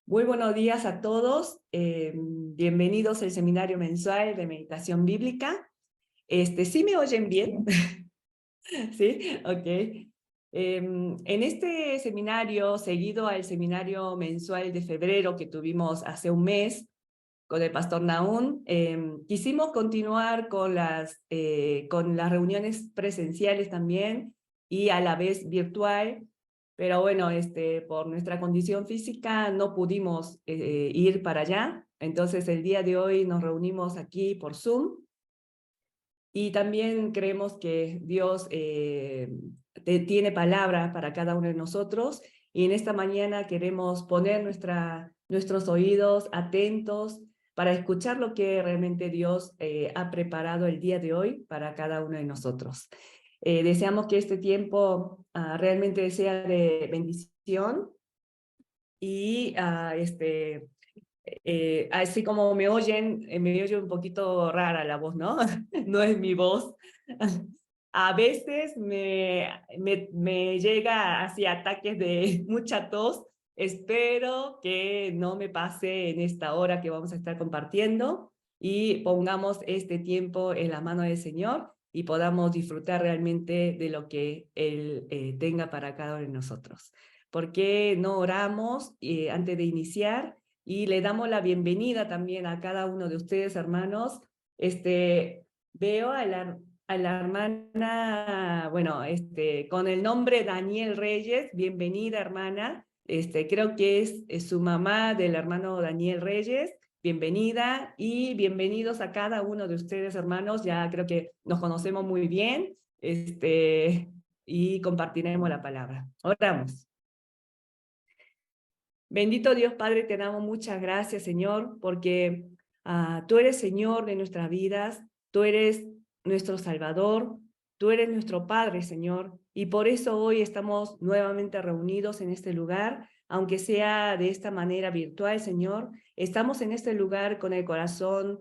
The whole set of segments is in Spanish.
Muy buenos días a todos. Bienvenidos al seminario mensual de meditación bíblica. ¿Sí me oyen bien? Sí, ok. En este seminario, seguido al seminario mensual de febrero que tuvimos hace un mes con el pastor Nahum, quisimos continuar con las reuniones presenciales también y a la vez virtual. Pero bueno, por nuestra condición física no pudimos ir para allá. Entonces el día de hoy nos reunimos aquí por Zoom y también creemos que Dios tiene palabra para cada uno de nosotros. Y en esta mañana queremos poner nuestros oídos atentos para escuchar lo que realmente Dios ha preparado el día de hoy para cada uno de nosotros. Deseamos que este tiempo realmente sea de bendición y así como me oye un poquito rara la voz, ¿no? No es mi voz. A veces me llega así ataques de mucha tos. Espero que no me pase en esta hora que vamos a estar compartiendo y pongamos este tiempo en la mano del Señor y podamos disfrutar realmente de lo que Él tenga para cada uno de nosotros. ¿Por qué no oramos antes de iniciar? Y le damos la bienvenida también a cada uno de ustedes, hermanos. Veo a la hermana, bueno, con el nombre Daniel Reyes. Bienvenida, hermana. Creo que es su mamá del hermano Daniel Reyes. Bienvenida y bienvenidos a cada uno de ustedes, hermanos. Ya creo que nos conocemos muy bien, y compartiremos la palabra. Oramos. Bendito Dios Padre, te damos muchas gracias, Señor, porque tú eres Señor de nuestras vidas, tú eres nuestro Salvador, tú eres nuestro Padre, Señor, y por eso hoy estamos nuevamente reunidos en este lugar, aunque sea de esta manera virtual, Señor. Estamos en este lugar con el corazón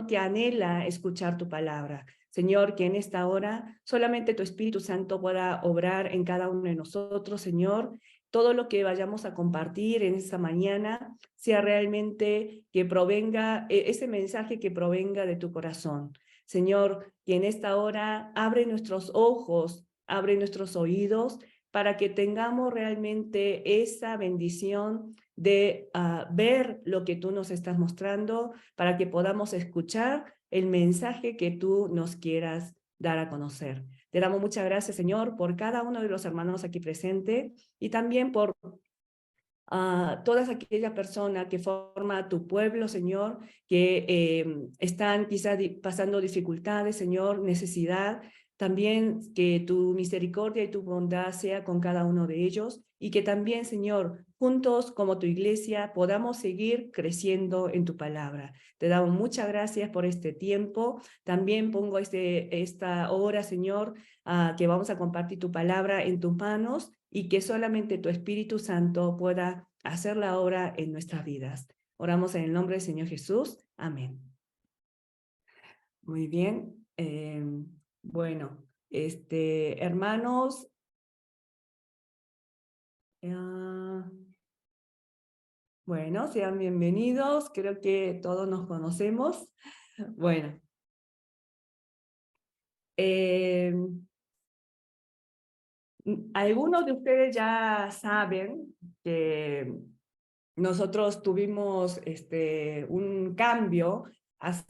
que anhela escuchar tu palabra. Señor, que en esta hora solamente tu Espíritu Santo pueda obrar en cada uno de nosotros, Señor. Todo lo que vayamos a compartir en esta mañana sea realmente que provenga, ese mensaje que provenga de tu corazón. Señor, que en esta hora abre nuestros ojos, abre nuestros oídos, para que tengamos realmente esa bendición de ver lo que tú nos estás mostrando, para que podamos escuchar el mensaje que tú nos quieras dar a conocer. Te damos muchas gracias, Señor, por cada uno de los hermanos aquí presentes y también por todas aquellas personas que forman tu pueblo, Señor, que están quizás pasando dificultades, Señor, necesidad. También que tu misericordia y tu bondad sea con cada uno de ellos y que también, Señor, juntos como tu iglesia podamos seguir creciendo en tu palabra. Te damos muchas gracias por este tiempo. También pongo esta hora, Señor, que vamos a compartir tu palabra en tus manos y que solamente tu Espíritu Santo pueda hacer la obra en nuestras vidas. Oramos en el nombre del Señor Jesús. Amén. Muy bien. Bueno, hermanos, bueno, sean bienvenidos. Creo que todos nos conocemos. Bueno, algunos de ustedes ya saben que nosotros tuvimos un cambio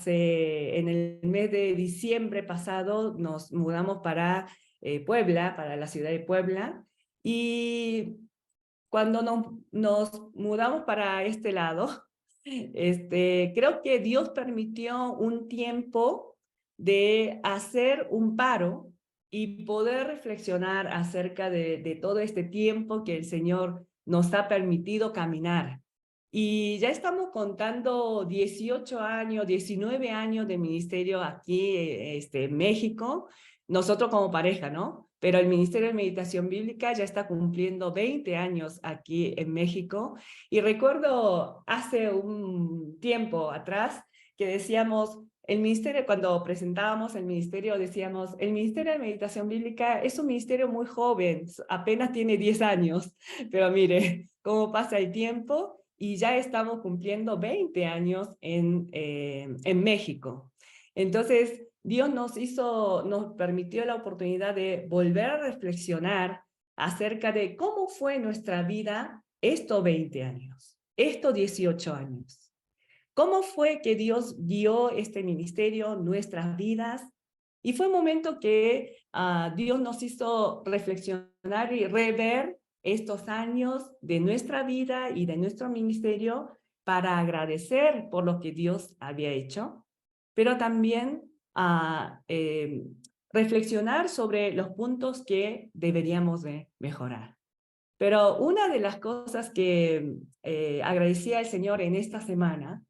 en el mes de diciembre pasado. Nos mudamos para Puebla, para la ciudad de Puebla, y cuando nos mudamos para este lado, creo que Dios permitió un tiempo de hacer un paro y poder reflexionar acerca de todo este tiempo que el Señor nos ha permitido caminar. Y ya estamos contando 18 años, 19 años de ministerio aquí en México, nosotros como pareja, ¿no? Pero el Ministerio de Meditación Bíblica ya está cumpliendo 20 años aquí en México. Y recuerdo hace un tiempo atrás que decíamos, el ministerio, cuando presentábamos el ministerio, decíamos, el Ministerio de Meditación Bíblica es un ministerio muy joven, apenas tiene 10 años, pero mire cómo pasa el tiempo y ya estamos cumpliendo 20 años en México. Entonces, Dios nos permitió la oportunidad de volver a reflexionar acerca de cómo fue nuestra vida estos 20 años, estos 18 años. ¿Cómo fue que Dios guió este ministerio, nuestras vidas? Y fue un momento que Dios nos hizo reflexionar y rever estos años de nuestra vida y de nuestro ministerio para agradecer por lo que Dios había hecho, pero también reflexionar sobre los puntos que deberíamos de mejorar. Pero una de las cosas que agradecí al Señor en esta semana,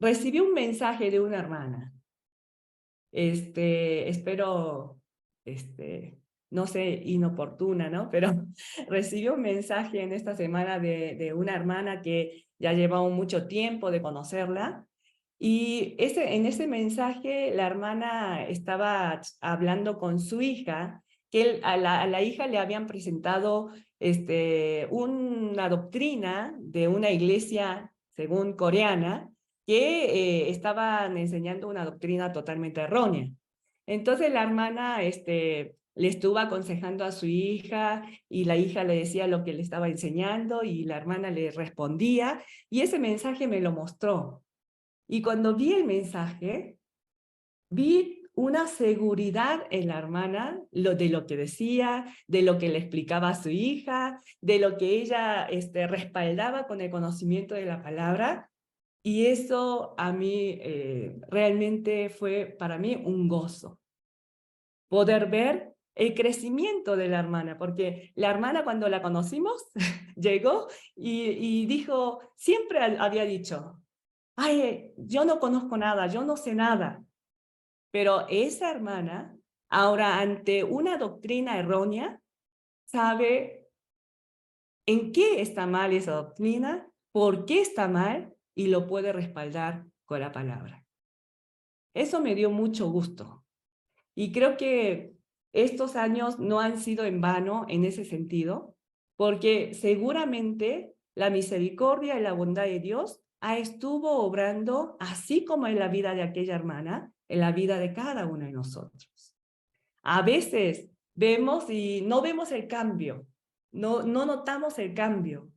recibí un mensaje de una hermana. Espero, no sé, inoportuna, ¿no? Pero recibí un mensaje en esta semana de una hermana que ya llevaba mucho tiempo de conocerla. Y en ese mensaje la hermana estaba hablando con su hija, que a la hija le habían presentado una doctrina de una iglesia, según coreana, que estaban enseñando una doctrina totalmente errónea. Entonces la hermana le estuvo aconsejando a su hija y la hija le decía lo que le estaba enseñando y la hermana le respondía y ese mensaje me lo mostró. Y cuando vi el mensaje, vi una seguridad en la hermana de lo que decía, de lo que le explicaba a su hija, de lo que ella respaldaba con el conocimiento de la palabra. Y eso a mí realmente fue para mí un gozo. Poder ver el crecimiento de la hermana, porque la hermana cuando la conocimos llegó y dijo, siempre había dicho, ay, yo no conozco nada, yo no sé nada. Pero esa hermana, ahora ante una doctrina errónea, sabe en qué está mal esa doctrina, por qué está mal y lo puede respaldar con la palabra. Eso me dio mucho gusto. Y creo que estos años no han sido en vano en ese sentido, porque seguramente la misericordia y la bondad de Dios estuvo obrando, así como en la vida de aquella hermana, en la vida de cada uno de nosotros. A veces vemos y no vemos el cambio, no notamos el cambio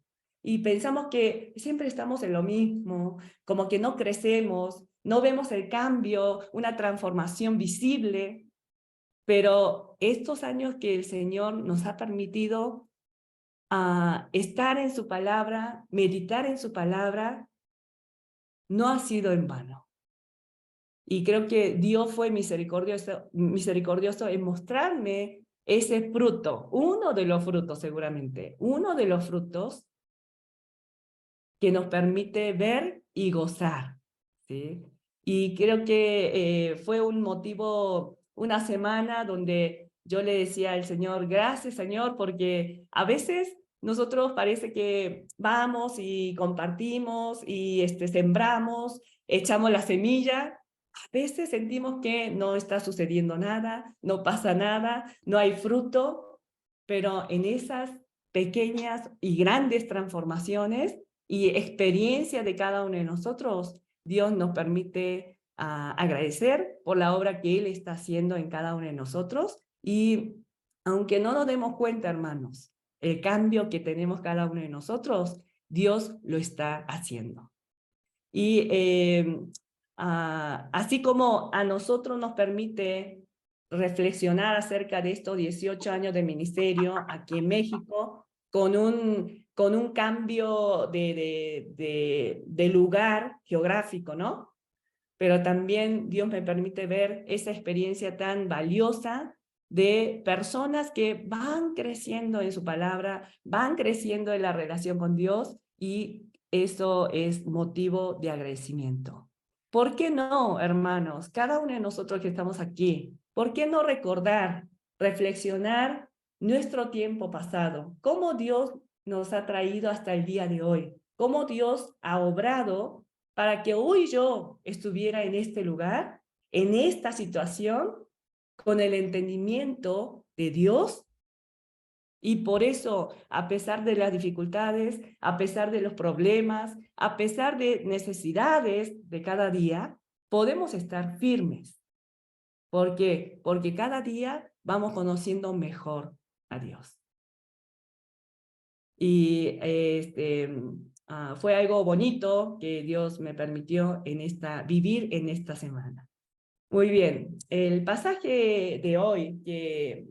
y pensamos que siempre estamos en lo mismo, como que no crecemos, no vemos el cambio, una transformación visible, pero estos años que el Señor nos ha permitido estar en su palabra, meditar en su palabra, no ha sido en vano. Y creo que Dios fue misericordioso en mostrarme ese fruto, uno de los frutos seguramente, uno de los frutos que nos permite ver y gozar, ¿sí? Y creo que fue un motivo, una semana donde yo le decía al Señor, gracias Señor, porque a veces nosotros parece que vamos y compartimos y sembramos, echamos la semilla. A veces sentimos que no está sucediendo nada, no pasa nada, no hay fruto, pero en esas pequeñas y grandes transformaciones y experiencia de cada uno de nosotros, Dios nos permite agradecer por la obra que Él está haciendo en cada uno de nosotros y aunque no nos demos cuenta, hermanos, el cambio que tenemos cada uno de nosotros, Dios lo está haciendo. Y así como a nosotros nos permite reflexionar acerca de estos 18 años de ministerio aquí en México, con un cambio de lugar geográfico, ¿no? Pero también Dios me permite ver esa experiencia tan valiosa de personas que van creciendo en su palabra, van creciendo en la relación con Dios y eso es motivo de agradecimiento. ¿Por qué no, hermanos? Cada uno de nosotros que estamos aquí, ¿por qué no recordar, reflexionar nuestro tiempo pasado? ¿Cómo Dios nos ha traído hasta el día de hoy? ¿Cómo Dios ha obrado para que hoy yo estuviera en este lugar, en esta situación, con el entendimiento de Dios. Y por eso, a pesar de las dificultades, a pesar de los problemas, a pesar de necesidades de cada día, podemos estar firmes. ¿Por qué? Porque cada día vamos conociendo mejor a Dios. Y fue algo bonito que Dios me permitió vivir en esta semana. Muy bien, el pasaje de hoy que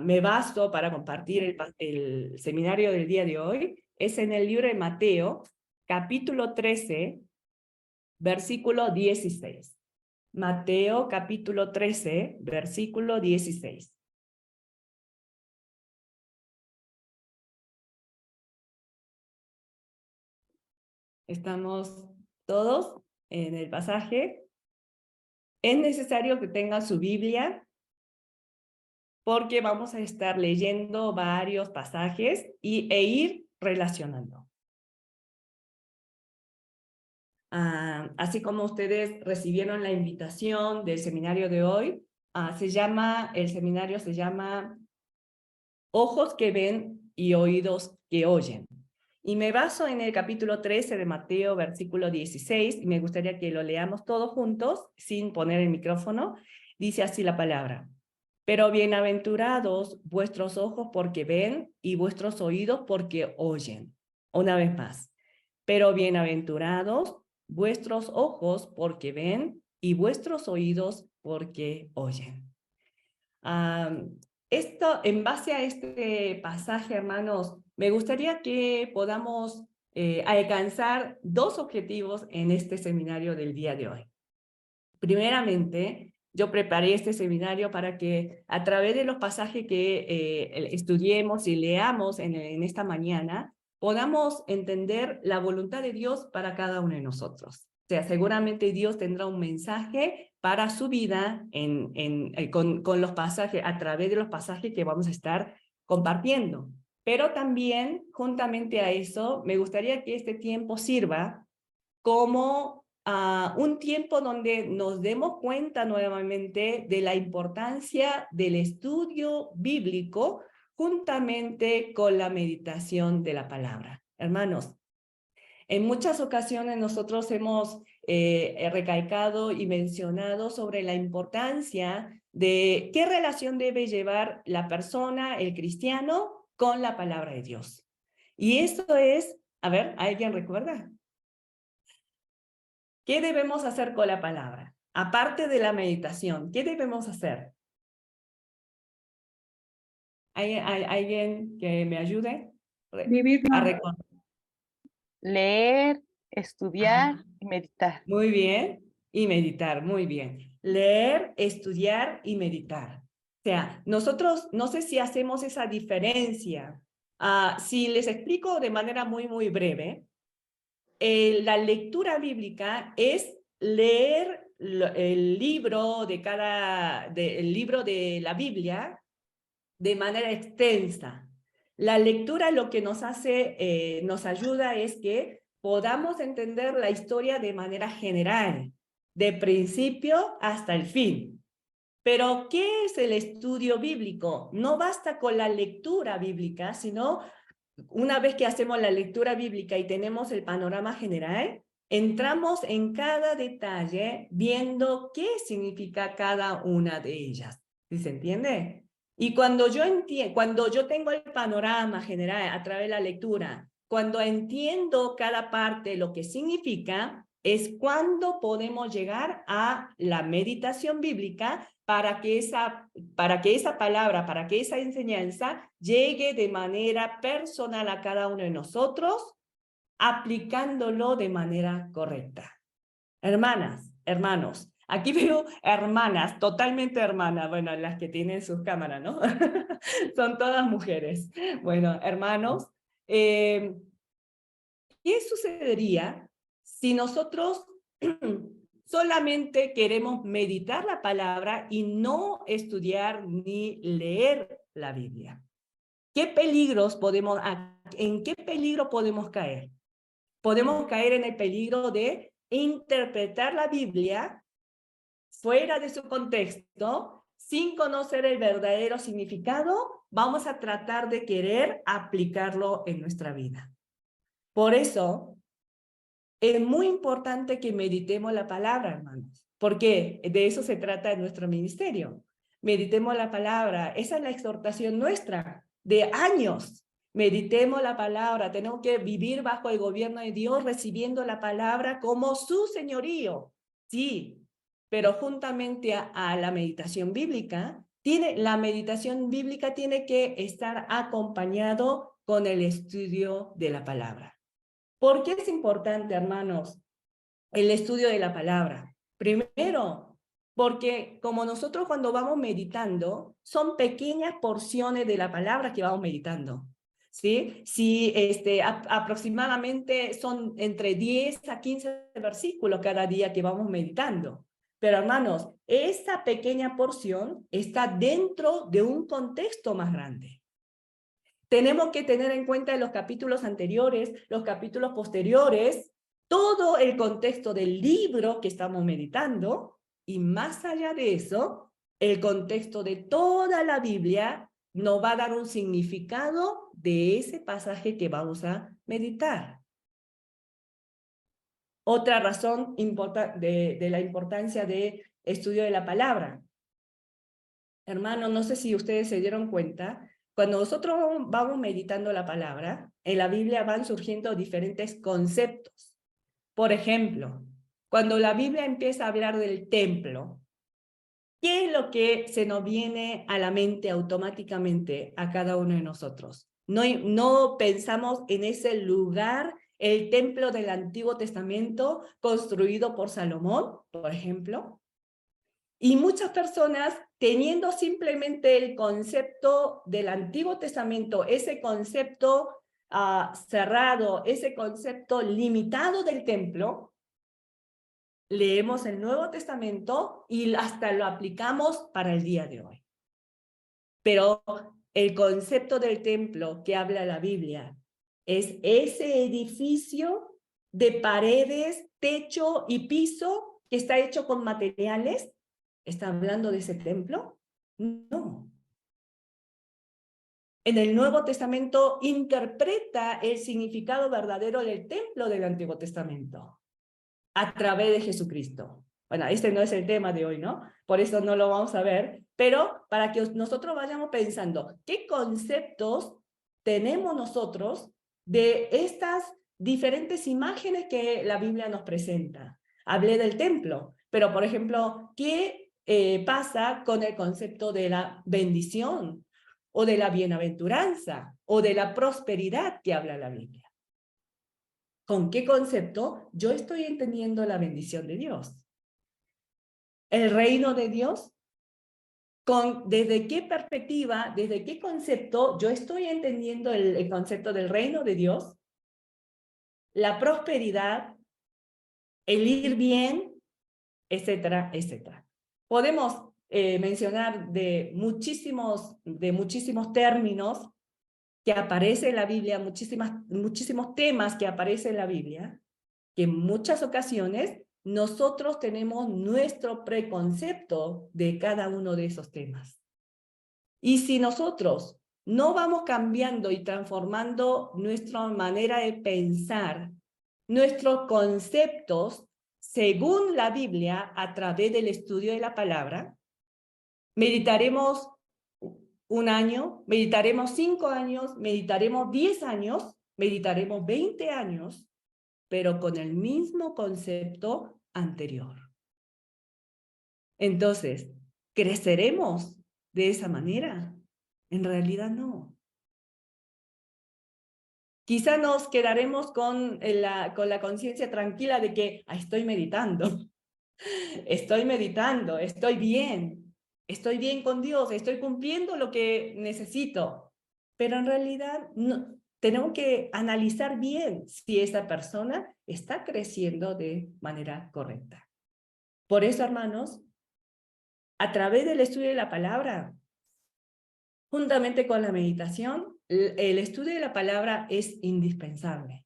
me baso para compartir el seminario del día de hoy es en el libro de Mateo, capítulo 13, versículo 16. Mateo, capítulo 13, versículo 16. ¿Estamos todos en el pasaje? Es necesario que tengan su Biblia porque vamos a estar leyendo varios pasajes e ir relacionando. Así como ustedes recibieron la invitación del seminario de hoy, el seminario se llama Ojos que ven y oídos que oyen. Y me baso en el capítulo 13 de Mateo, versículo 16, y me gustaría que lo leamos todos juntos, sin poner el micrófono. Dice así la palabra: pero bienaventurados vuestros ojos porque ven y vuestros oídos porque oyen. Una vez más. Pero bienaventurados vuestros ojos porque ven y vuestros oídos porque oyen. En base a este pasaje, hermanos, me gustaría que podamos alcanzar dos objetivos en este seminario del día de hoy. Primeramente, yo preparé este seminario para que a través de los pasajes que estudiemos y leamos en esta mañana, podamos entender la voluntad de Dios para cada uno de nosotros. O sea, seguramente Dios tendrá un mensaje para su vida con los pasajes, a través de los pasajes que vamos a estar compartiendo. Pero también, juntamente a eso, me gustaría que este tiempo sirva como un tiempo donde nos demos cuenta nuevamente de la importancia del estudio bíblico juntamente con la meditación de la palabra. Hermanos, en muchas ocasiones nosotros hemos recalcado y mencionado sobre la importancia de qué relación debe llevar la persona, el cristiano, con la palabra de Dios. Y eso es, a ver, ¿alguien recuerda? ¿Qué debemos hacer con la palabra? Aparte de la meditación, ¿qué debemos hacer? ¿Hay alguien que me ayude a Vivirla. recordar? Leer, estudiar Ajá. y meditar. Muy bien. Y meditar, muy bien. Leer, estudiar y meditar. O sea, nosotros no sé si hacemos esa diferencia. Si les explico de manera muy breve, la lectura bíblica es leer el libro el libro de la Biblia de manera extensa. La lectura lo que nos hace, nos ayuda es que podamos entender la historia de manera general, de principio hasta el fin. Pero, ¿qué es el estudio bíblico? No basta con la lectura bíblica, sino una vez que hacemos la lectura bíblica y tenemos el panorama general, entramos en cada detalle viendo qué significa cada una de ellas. ¿Sí se entiende? Y cuando yo tengo el panorama general a través de la lectura, cuando entiendo cada parte lo que significa, es cuando podemos llegar a la meditación bíblica para que esa palabra, para que esa enseñanza llegue de manera personal a cada uno de nosotros, aplicándolo de manera correcta. Hermanas, hermanos, aquí veo hermanas, totalmente hermanas, bueno, las que tienen sus cámaras, ¿no? Son todas mujeres. Bueno, hermanos, ¿qué sucedería si nosotros solamente queremos meditar la palabra y no estudiar ni leer la Biblia? ¿En qué peligro podemos caer? Podemos caer en el peligro de interpretar la Biblia fuera de su contexto, sin conocer el verdadero significado, vamos a tratar de querer aplicarlo en nuestra vida. Por eso, es muy importante que meditemos la palabra, hermanos, porque de eso se trata en nuestro ministerio. Meditemos la palabra, esa es la exhortación nuestra de años. Meditemos la palabra, tenemos que vivir bajo el gobierno de Dios, recibiendo la palabra como su señorío. Sí, pero juntamente a la meditación bíblica, la meditación bíblica tiene que estar acompañado con el estudio de la palabra. ¿Por qué es importante, hermanos, el estudio de la palabra? Primero, porque como nosotros cuando vamos meditando, son pequeñas porciones de la palabra que vamos meditando. ¿Sí? Si aproximadamente son entre 10 a 15 versículos cada día que vamos meditando. Pero hermanos, esa pequeña porción está dentro de un contexto más grande. Tenemos que tener en cuenta los capítulos anteriores, los capítulos posteriores, todo el contexto del libro que estamos meditando, y más allá de eso, el contexto de toda la Biblia nos va a dar un significado de ese pasaje que vamos a meditar. Otra razón de la importancia del estudio de la palabra. Hermano, no sé si ustedes se dieron cuenta, cuando nosotros vamos meditando la palabra, en la Biblia van surgiendo diferentes conceptos. Por ejemplo, cuando la Biblia empieza a hablar del templo, ¿qué es lo que se nos viene a la mente automáticamente a cada uno de nosotros? No pensamos en ese lugar, el templo del Antiguo Testamento construido por Salomón, por ejemplo. Y muchas personas, teniendo simplemente el concepto del Antiguo Testamento, ese concepto cerrado, ese concepto limitado del templo, leemos el Nuevo Testamento y hasta lo aplicamos para el día de hoy. Pero el concepto del templo que habla la Biblia es ese edificio de paredes, techo y piso que está hecho con materiales. ¿Está hablando de ese templo? No. En el Nuevo Testamento interpreta el significado verdadero del templo del Antiguo Testamento a través de Jesucristo. Bueno, este no es el tema de hoy, ¿no? Por eso no lo vamos a ver, pero para que nosotros vayamos pensando qué conceptos tenemos nosotros de estas diferentes imágenes que la Biblia nos presenta. Hablé del templo, pero por ejemplo, ¿qué pasa con el concepto de la bendición o de la bienaventuranza o de la prosperidad que habla la Biblia? ¿Con qué concepto yo estoy entendiendo la bendición de Dios? El reino de Dios, ¿desde qué perspectiva, desde qué concepto yo estoy entendiendo el concepto del reino de Dios? La prosperidad, el ir bien, etcétera, etcétera. Podemos mencionar de muchísimos términos que aparecen en la Biblia, muchísimos temas que aparecen en la Biblia, que en muchas ocasiones nosotros tenemos nuestro preconcepto de cada uno de esos temas. Y si nosotros no vamos cambiando y transformando nuestra manera de pensar, nuestros conceptos, según la Biblia, a través del estudio de la palabra, meditaremos 1 año, meditaremos 5 años, meditaremos 10 años, meditaremos 20 años, pero con el mismo concepto anterior. Entonces, ¿creceremos de esa manera? En realidad no. Quizá nos quedaremos con la conciencia tranquila de que estoy meditando, estoy bien con Dios, estoy cumpliendo lo que necesito. Pero en realidad no, tenemos que analizar bien si esa persona está creciendo de manera correcta. Por eso, hermanos, a través del estudio de la palabra, juntamente con la meditación, el estudio de la palabra es indispensable.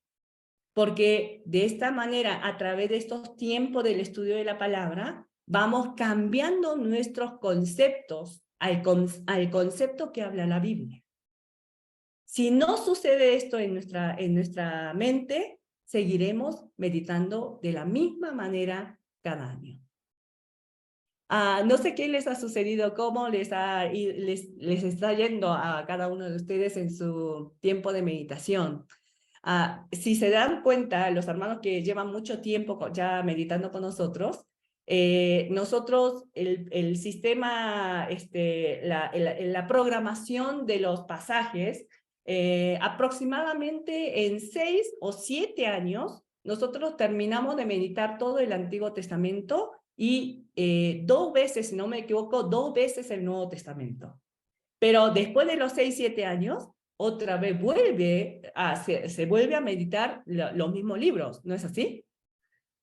porque de esta manera, a través de estos tiempos del estudio de la palabra, vamos cambiando nuestros conceptos al concepto que habla la Biblia. Si no sucede esto en nuestra mente, seguiremos meditando de la misma manera cada año. No sé qué les ha sucedido, cómo les está yendo a cada uno de ustedes en su tiempo de meditación. Si se dan cuenta, los hermanos que llevan mucho tiempo ya meditando con nosotros, nosotros, el sistema, la programación de los pasajes, aproximadamente en 6 o 7 años, nosotros terminamos de meditar todo el Antiguo Testamento y 2 veces, si no me equivoco, 2 veces el Nuevo Testamento. Pero después de los 6, 7 años, otra vez se vuelve a meditar los mismos libros, ¿no es así?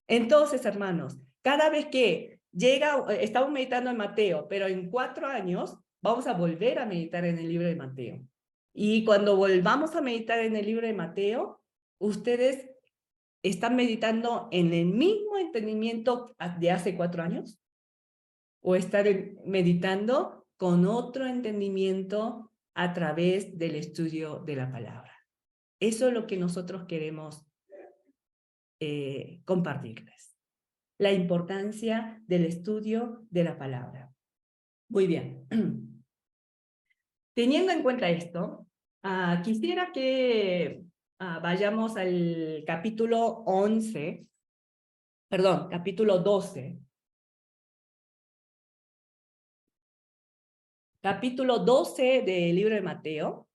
Entonces, hermanos, cada vez que estamos meditando en Mateo, pero en 4 años vamos a volver a meditar en el libro de Mateo. Y cuando volvamos a meditar en el libro de Mateo, ustedes están meditando en el mismo entendimiento de hace 4 años, o están meditando con otro entendimiento a través del estudio de la palabra. Eso es lo que nosotros queremos compartirles. La importancia del estudio de la palabra. Muy bien. Teniendo en cuenta esto, quisiera que vayamos al capítulo 11, perdón, capítulo 12. Capítulo 12 del libro de Mateo.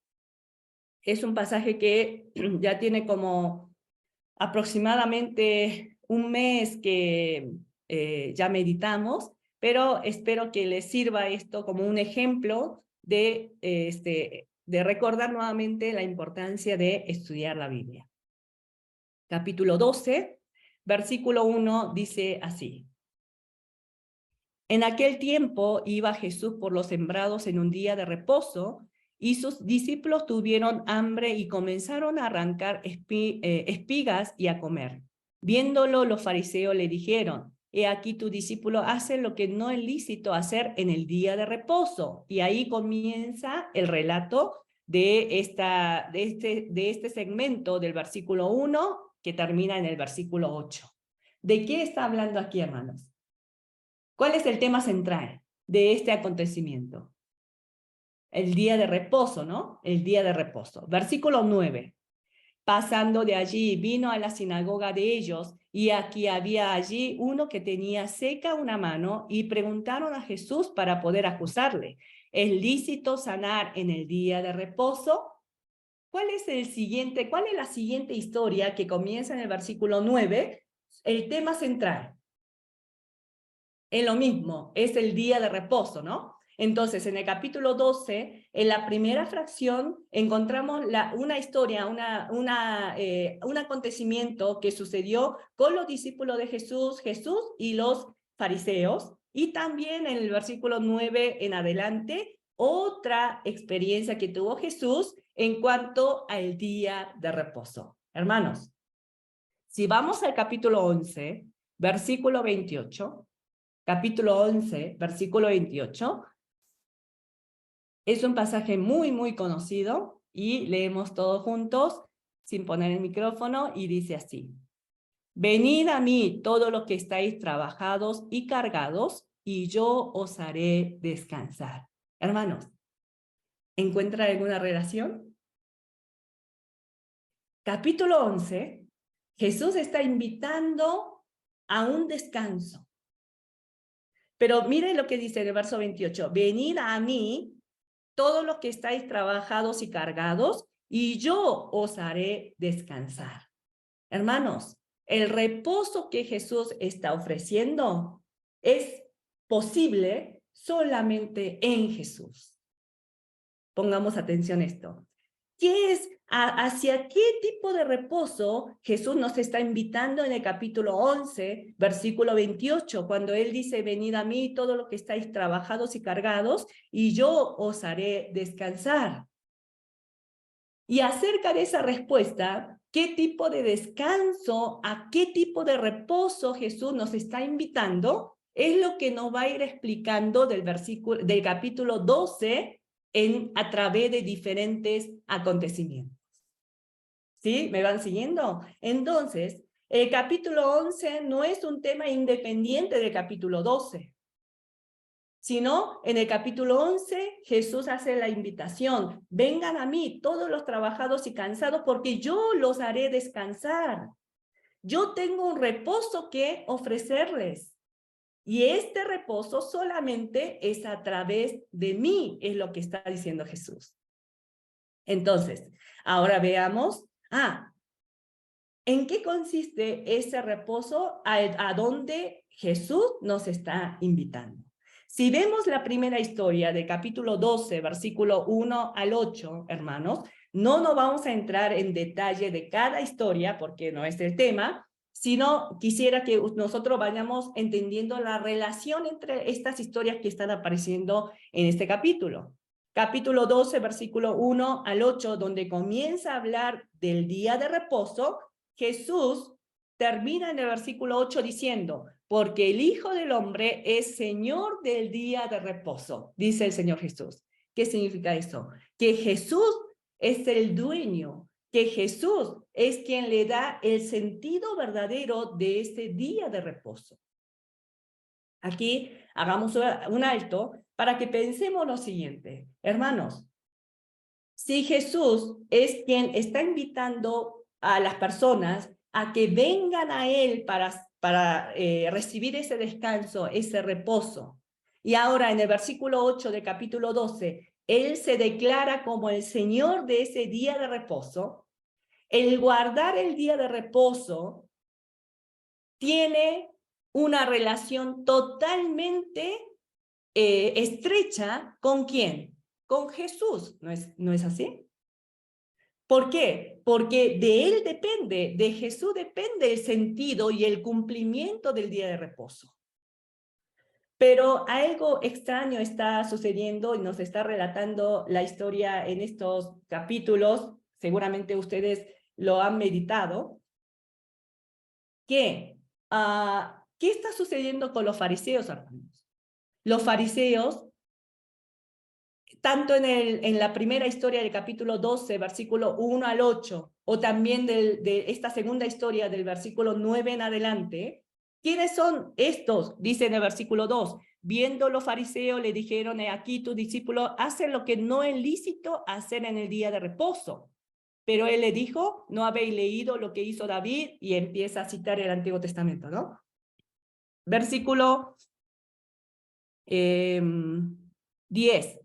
Es un pasaje que ya tiene como aproximadamente un mes que ya meditamos, pero espero que les sirva esto como un ejemplo de recordar nuevamente la importancia de estudiar la Biblia. Capítulo 12, versículo 1 dice así. En aquel tiempo iba Jesús por los sembrados en un día de reposo, y sus discípulos tuvieron hambre y comenzaron a arrancar espigas y a comer. Viéndolo, los fariseos le dijeron, he aquí tu discípulo hace lo que no es lícito hacer en el día de reposo. Y ahí comienza el relato de este segmento del versículo 1 que termina en el versículo 8. ¿De qué está hablando aquí, hermanos? ¿Cuál es el tema central de este acontecimiento? El día de reposo, ¿no? El día de reposo. Versículo 9. Pasando de allí, vino a la sinagoga de ellos, y aquí había allí uno que tenía seca una mano, y preguntaron a Jesús para poder acusarle. ¿Es lícito sanar en el día de reposo? ¿Cuál es la siguiente historia que comienza en el versículo 9? El tema central. Es lo mismo, es el día de reposo, ¿no? Entonces, en el capítulo 12, en la primera fracción, encontramos una historia, un acontecimiento que sucedió con los discípulos de Jesús y los fariseos, y también en el versículo 9 en adelante, otra experiencia que tuvo Jesús en cuanto al día de reposo. Hermanos, si vamos al capítulo 11, versículo 28, capítulo 11, versículo 28, es un pasaje muy, muy conocido y leemos todos juntos sin poner el micrófono y dice así. Venid a mí todos los que estáis trabajados y cargados y yo os haré descansar. Hermanos, ¿encuentra alguna relación? Capítulo 11, Jesús está invitando a un descanso. Pero miren lo que dice en el verso 28. Venid a mí, todos los que estáis trabajados y cargados, y yo os haré descansar. Hermanos, el reposo que Jesús está ofreciendo es posible solamente en Jesús. Pongamos atención a esto. ¿Hacia qué tipo de reposo Jesús nos está invitando en el capítulo 11, versículo 28, cuando Él dice, venid a mí todos los que estáis trabajados y cargados, y yo os haré descansar? Y acerca de esa respuesta, qué tipo de descanso, a qué tipo de reposo Jesús nos está invitando, es lo que nos va a ir explicando del capítulo 12 a través de diferentes acontecimientos. ¿Sí? ¿Me van siguiendo? Entonces, el capítulo 11 no es un tema independiente del capítulo 12, sino en el capítulo 11 Jesús hace la invitación: vengan a mí todos los trabajados y cansados, porque yo los haré descansar. Yo tengo un reposo que ofrecerles. Y este reposo solamente es a través de mí, es lo que está diciendo Jesús. Entonces, ahora veamos, ¿en qué consiste ese reposo a donde Jesús nos está invitando? Si vemos la primera historia de capítulo 12, versículo 1 al 8, hermanos, no nos vamos a entrar en detalle de cada historia porque no es el tema, sino quisiera que nosotros vayamos entendiendo la relación entre estas historias que están apareciendo en este capítulo. Capítulo 12, versículo 1 al 8, donde comienza a hablar del día de reposo, Jesús termina en el versículo 8 diciendo: porque el Hijo del Hombre es Señor del día de reposo, dice el Señor Jesús. ¿Qué significa eso? Que Jesús es el dueño, que Jesús es quien le da el sentido verdadero de este día de reposo. Aquí hagamos un alto para que pensemos lo siguiente. Hermanos, si Jesús es quien está invitando a las personas a que vengan a Él para recibir ese descanso, ese reposo, y ahora en el versículo 8 del capítulo 12, Él se declara como el Señor de ese día de reposo, el guardar el día de reposo tiene una relación totalmente estrecha ¿con quién? Con Jesús, ¿no es así? ¿Por qué? Porque de Él depende, de Jesús depende el sentido y el cumplimiento del día de reposo. Pero algo extraño está sucediendo y nos está relatando la historia en estos capítulos, seguramente ustedes lo han meditado, ¿qué está sucediendo con los fariseos, hermanos? Los fariseos, tanto en la primera historia del capítulo 12, versículo 1 al 8, o también de esta segunda historia del versículo 9 en adelante, ¿quiénes son estos? Dice en el versículo 2, viendo los fariseos le dijeron: aquí tus discípulos hacen lo que no es lícito hacer en el día de reposo. Pero él le dijo: ¿no habéis leído lo que hizo David? Y empieza a citar el Antiguo Testamento, ¿no? Versículo 10.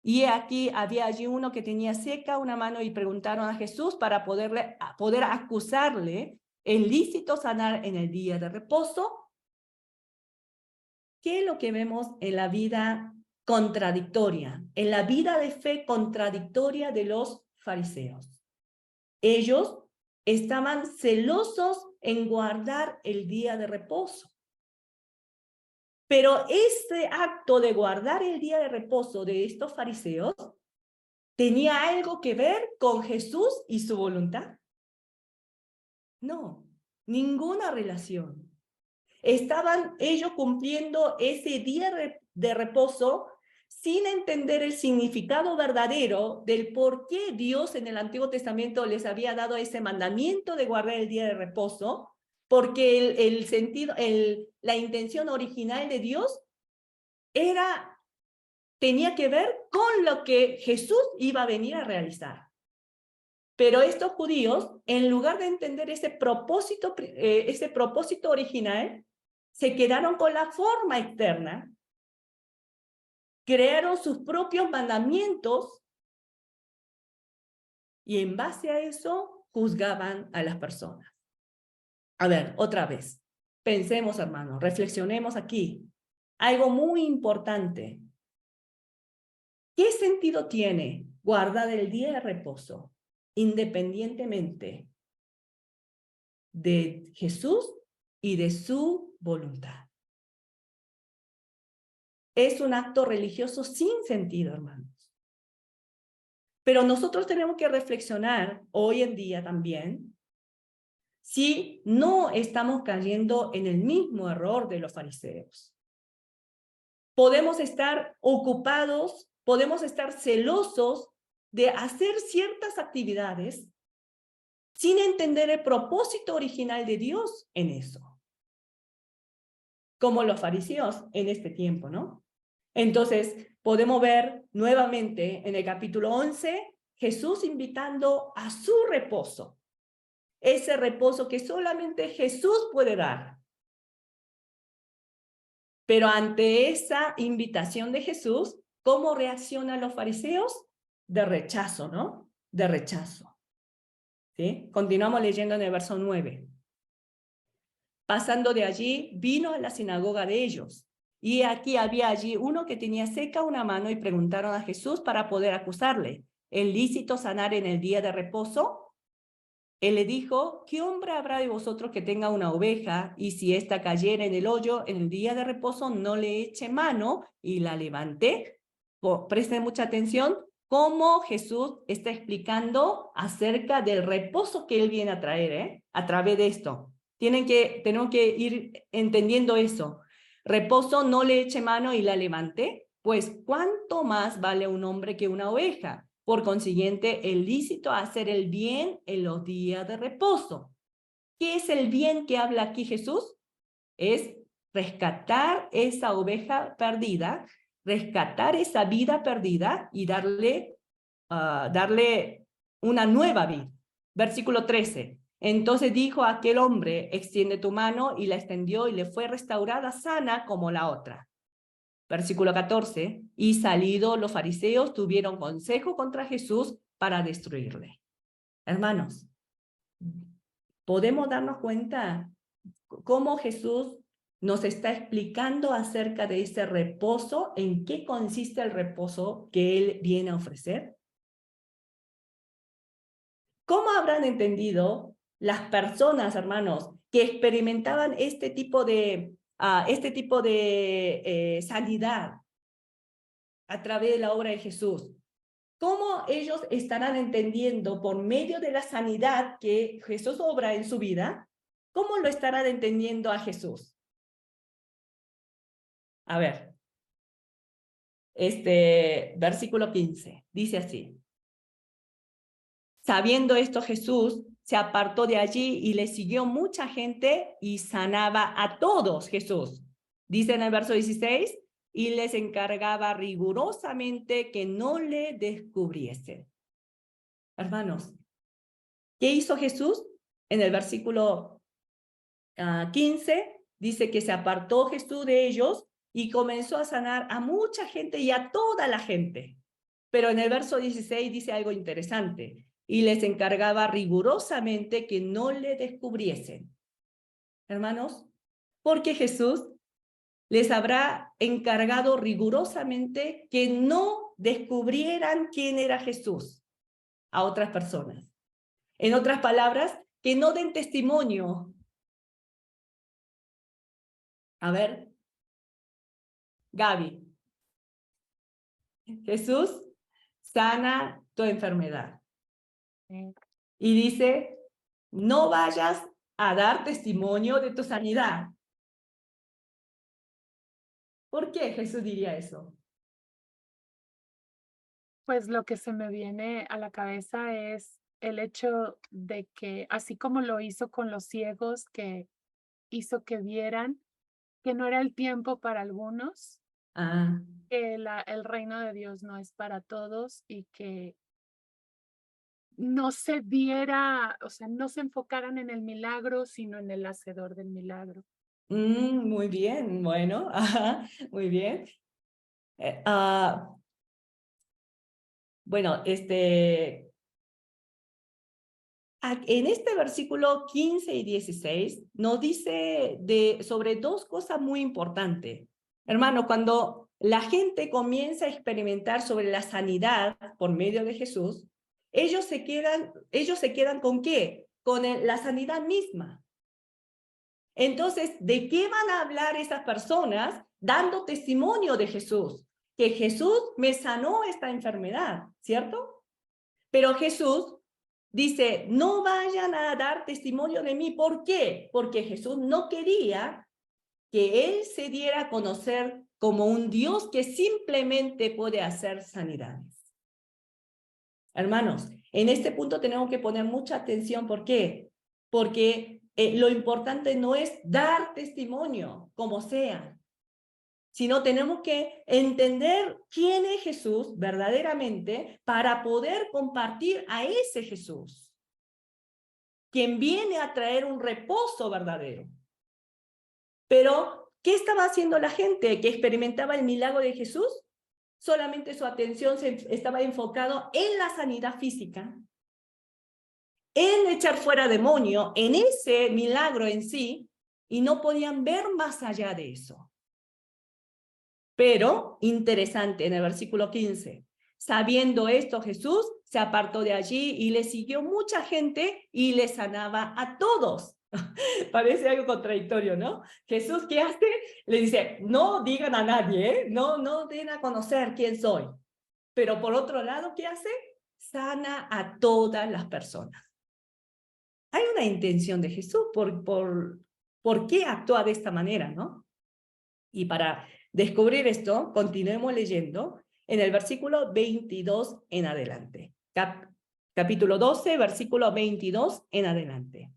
Y aquí había allí uno que tenía seca una mano y preguntaron a Jesús para poder acusarle: ¿es lícito sanar en el día de reposo? ¿Qué es lo que vemos en la vida contradictoria, en la vida de fe contradictoria de los fariseos? Ellos estaban celosos en guardar el día de reposo. Pero ese acto de guardar el día de reposo de estos fariseos ¿tenía algo que ver con Jesús y su voluntad? No, ninguna relación. Estaban ellos cumpliendo ese día de reposo sin entender el significado verdadero del por qué Dios en el Antiguo Testamento les había dado ese mandamiento de guardar el día de reposo, porque el sentido, la intención original de Dios tenía que ver con lo que Jesús iba a venir a realizar. Pero estos judíos, en lugar de entender ese propósito original, se quedaron con la forma externa, crearon sus propios mandamientos y en base a eso juzgaban a las personas. A ver, otra vez, pensemos, hermanos, reflexionemos aquí. Algo muy importante. ¿Qué sentido tiene guardar el día de reposo independientemente de Jesús y de su voluntad? Es un acto religioso sin sentido, hermanos. Pero nosotros tenemos que reflexionar hoy en día también si no estamos cayendo en el mismo error de los fariseos. Podemos estar ocupados, podemos estar celosos de hacer ciertas actividades sin entender el propósito original de Dios en eso. Como los fariseos en este tiempo, ¿no? Entonces, podemos ver nuevamente en el capítulo 11, Jesús invitando a su reposo. Ese reposo que solamente Jesús puede dar. Pero ante esa invitación de Jesús, ¿cómo reaccionan los fariseos? De rechazo, ¿no? De rechazo. ¿Sí? Continuamos leyendo en el verso 9. Pasando de allí, vino a la sinagoga de ellos. Y aquí había allí uno que tenía seca una mano y preguntaron a Jesús para poder acusarle. ¿Es lícito sanar en el día de reposo? Él le dijo, ¿qué hombre habrá de vosotros que tenga una oveja y si ésta cayera en el hoyo en el día de reposo no le eche mano y la levante? Presten mucha atención cómo Jesús está explicando acerca del reposo que él viene a traer, a través de esto. Tenemos que ir entendiendo eso. Reposo, no le eche mano y la levante, pues ¿cuánto más vale un hombre que una oveja? Por consiguiente, es lícito hacer el bien en los días de reposo. ¿Qué es el bien que habla aquí Jesús? Es rescatar esa oveja perdida, rescatar esa vida perdida y darle una nueva vida. Versículo 13. Entonces dijo a aquel hombre, extiende tu mano, y la extendió y le fue restaurada sana como la otra. Versículo 14, y salidos los fariseos tuvieron consejo contra Jesús para destruirle. Hermanos, podemos darnos cuenta cómo Jesús nos está explicando acerca de ese reposo, en qué consiste el reposo que Él viene a ofrecer. ¿Cómo habrán entendido las personas, hermanos, que experimentaban este tipo de sanidad a través de la obra de Jesús? ¿Cómo ellos estarán entendiendo por medio de la sanidad que Jesús obra en su vida? ¿Cómo lo estarán entendiendo a Jesús? A ver, versículo 15, dice así. Sabiendo esto, Jesús se apartó de allí y le siguió mucha gente y sanaba a todos Jesús. Dice en el verso 16, y les encargaba rigurosamente que no le descubriesen. Hermanos, ¿qué hizo Jesús? En el versículo 15 dice que se apartó Jesús de ellos y comenzó a sanar a mucha gente y a toda la gente. Pero en el verso 16 dice algo interesante. Y les encargaba rigurosamente que no le descubriesen. Hermanos, porque Jesús les habrá encargado rigurosamente que no descubrieran quién era Jesús a otras personas. En otras palabras, que no den testimonio. A ver, Gaby. Jesús sana tu enfermedad. Y dice, no vayas a dar testimonio de tu sanidad. ¿Por qué Jesús diría eso? Pues lo que se me viene a la cabeza es el hecho de que, así como lo hizo con los ciegos, que hizo que vieran que no era el tiempo para algunos, Ah, que el reino de Dios no es para todos y que no se viera, o sea, no se enfocaran en el milagro, sino en el hacedor del milagro. muy bien, bueno, ajá, muy bien. Bueno, en este versículo 15 y 16 nos dice sobre dos cosas muy importantes. Hermano, cuando la gente comienza a experimentar sobre la sanidad por medio de Jesús, ellos se quedan ¿con qué? Con la sanidad misma. Entonces, ¿de qué van a hablar esas personas dando testimonio de Jesús? Que Jesús me sanó esta enfermedad, ¿cierto? Pero Jesús dice, no vayan a dar testimonio de mí. ¿Por qué? Porque Jesús no quería que él se diera a conocer como un Dios que simplemente puede hacer sanidades. Hermanos, en este punto tenemos que poner mucha atención. ¿Por qué? Porque lo importante no es dar testimonio, como sea, sino tenemos que entender quién es Jesús verdaderamente para poder compartir a ese Jesús, quien viene a traer un reposo verdadero. Pero, ¿qué estaba haciendo la gente que experimentaba el milagro de Jesús? Solamente su atención estaba enfocado en la sanidad física, en echar fuera demonio, en ese milagro en sí, y no podían ver más allá de eso. Pero, interesante, en el versículo 15, sabiendo esto, Jesús se apartó de allí y le siguió mucha gente y le sanaba a todos. Parece algo contradictorio, ¿no? Jesús, ¿qué hace? Le dice, no digan a nadie, ¿eh? No den a conocer quién soy. Pero por otro lado, ¿qué hace? Sana a todas las personas. Hay una intención de Jesús por qué actúa de esta manera, ¿no? Y para descubrir esto, continuemos leyendo en el versículo 22 en adelante. Capítulo 12, versículo 22 en adelante.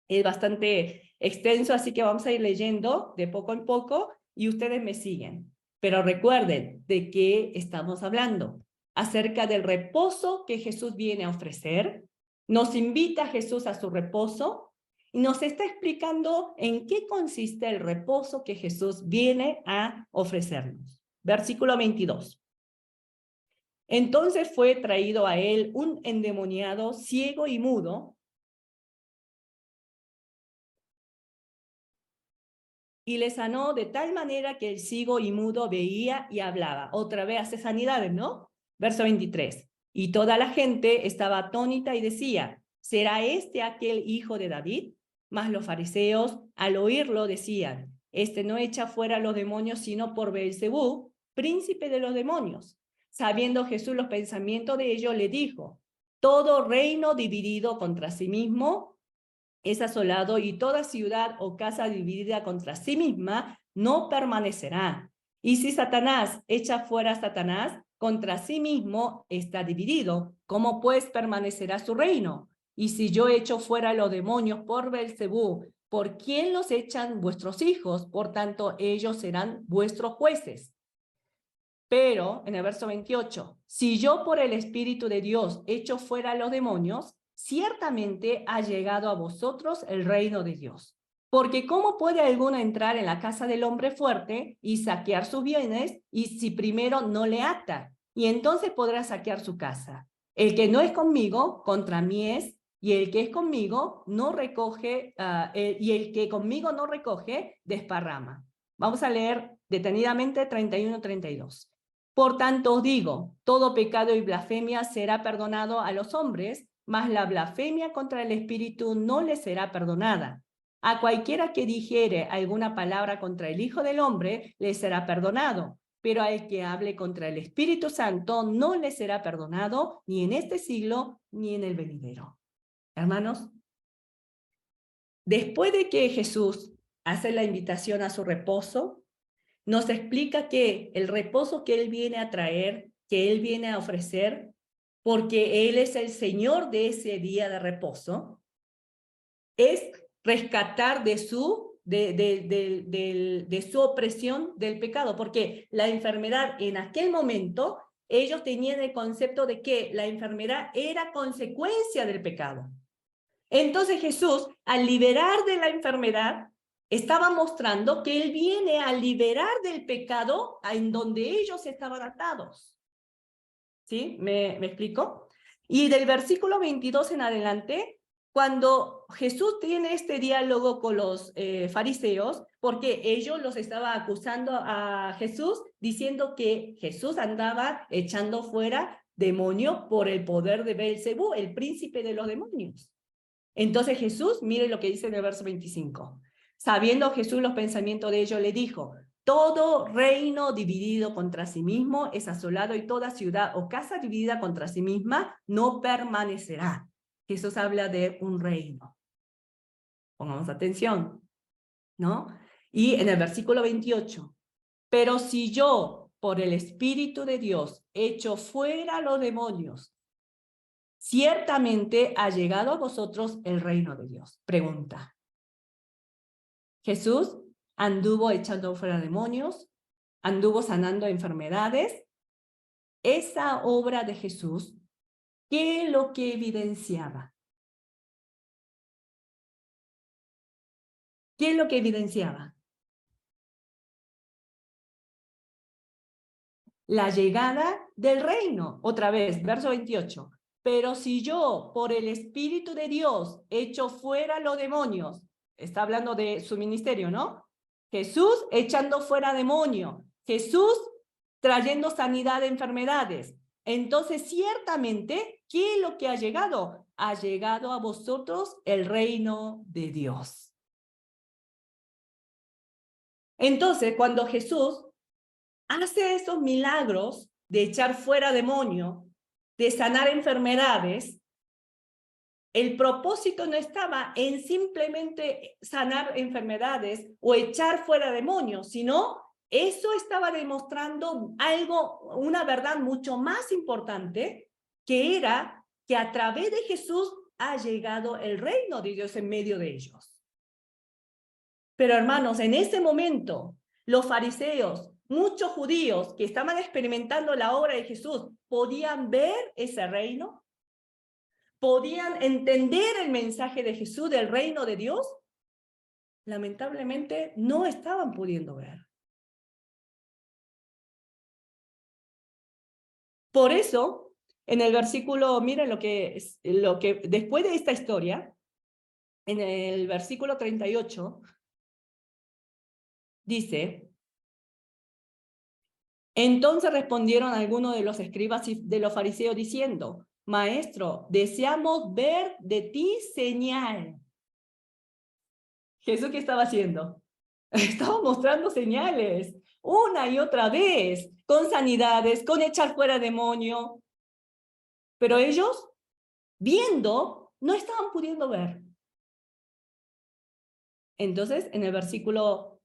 Es bastante extenso, así que vamos a ir leyendo de poco en poco y ustedes me siguen. Pero recuerden de qué estamos hablando. Acerca del reposo que Jesús viene a ofrecer. Nos invita Jesús a su reposo y nos está explicando en qué consiste el reposo que Jesús viene a ofrecernos. Versículo 22. Entonces fue traído a él un endemoniado ciego y mudo, y le sanó de tal manera que el ciego y mudo veía y hablaba. Otra vez hace sanidades, ¿no? Verso 23. Y toda la gente estaba atónita y decía, ¿será este aquel hijo de David? Mas los fariseos, al oírlo, decían, este no echa fuera los demonios, sino por Beelzebú, príncipe de los demonios. Sabiendo Jesús los pensamientos de ellos, le dijo, todo reino dividido contra sí mismo es asolado, y toda ciudad o casa dividida contra sí misma no permanecerá. Y si Satanás echa fuera a Satanás, contra sí mismo está dividido. ¿Cómo pues permanecerá su reino? Y si yo echo fuera a los demonios por Beelzebú, ¿por quién los echan vuestros hijos? Por tanto, ellos serán vuestros jueces. Pero, en el verso 28, si yo por el Espíritu de Dios echo fuera a los demonios, ciertamente ha llegado a vosotros el reino de Dios. Porque ¿cómo puede alguno entrar en la casa del hombre fuerte y saquear sus bienes, y si primero no le ata? Y entonces podrá saquear su casa. El que no es conmigo, contra mí es, y el que es conmigo no recoge, y el que conmigo no recoge, desparrama. Vamos a leer detenidamente 31-32. Por tanto os digo, todo pecado y blasfemia será perdonado a los hombres, mas la blasfemia contra el Espíritu no le será perdonada. A cualquiera que dijere alguna palabra contra el Hijo del Hombre, le será perdonado, pero al que hable contra el Espíritu Santo no le será perdonado, ni en este siglo, ni en el venidero. Hermanos, después de que Jesús hace la invitación a su reposo, nos explica que el reposo que Él viene a traer, que Él viene a ofrecer, porque Él es el Señor de ese día de reposo, es rescatar de su opresión del pecado, porque la enfermedad en aquel momento, ellos tenían el concepto de que la enfermedad era consecuencia del pecado. Entonces Jesús, al liberar de la enfermedad, estaba mostrando que Él viene a liberar del pecado en donde ellos estaban atados. ¿Sí? ¿Me explico? Y del versículo 22 en adelante, cuando Jesús tiene este diálogo con los fariseos, porque ellos los estaban acusando a Jesús, diciendo que Jesús andaba echando fuera demonios por el poder de Beelzebú, el príncipe de los demonios. Entonces Jesús, mire lo que dice en el verso 25. Sabiendo Jesús los pensamientos de ellos, le dijo, todo reino dividido contra sí mismo es asolado, y toda ciudad o casa dividida contra sí misma no permanecerá. Jesús habla de un reino. Pongamos atención, ¿no? Y en el versículo 28, pero si yo, por el Espíritu de Dios, echo fuera los demonios, ciertamente ha llegado a vosotros el reino de Dios. Pregunta. Jesús anduvo echando fuera demonios, anduvo sanando enfermedades. Esa obra de Jesús, ¿qué es lo que evidenciaba? ¿Qué es lo que evidenciaba? La llegada del reino. Otra vez, verso 28. Pero si yo, por el Espíritu de Dios, echo fuera los demonios, está hablando de su ministerio, ¿no? Jesús echando fuera demonios, Jesús trayendo sanidad de enfermedades. Entonces, ciertamente, ¿qué es lo que ha llegado? Ha llegado a vosotros el reino de Dios. Entonces, cuando Jesús hace esos milagros de echar fuera demonios, de sanar enfermedades, el propósito no estaba en simplemente sanar enfermedades o echar fuera demonios, sino eso estaba demostrando algo, una verdad mucho más importante, que era que a través de Jesús ha llegado el reino de Dios en medio de ellos. Pero hermanos, en ese momento, los fariseos, muchos judíos que estaban experimentando la obra de Jesús, ¿podían ver ese reino? ¿Podían entender el mensaje de Jesús del reino de Dios? Lamentablemente no estaban pudiendo ver. Por eso, en el versículo, miren lo que después de esta historia, en el versículo 38, dice: entonces respondieron algunos de los escribas y de los fariseos diciendo: Maestro, deseamos ver de ti señal. ¿Jesús qué estaba haciendo? Estaba mostrando señales una y otra vez, con sanidades, con echar fuera demonio. Pero ellos, viendo, no estaban pudiendo ver. Entonces, en el versículo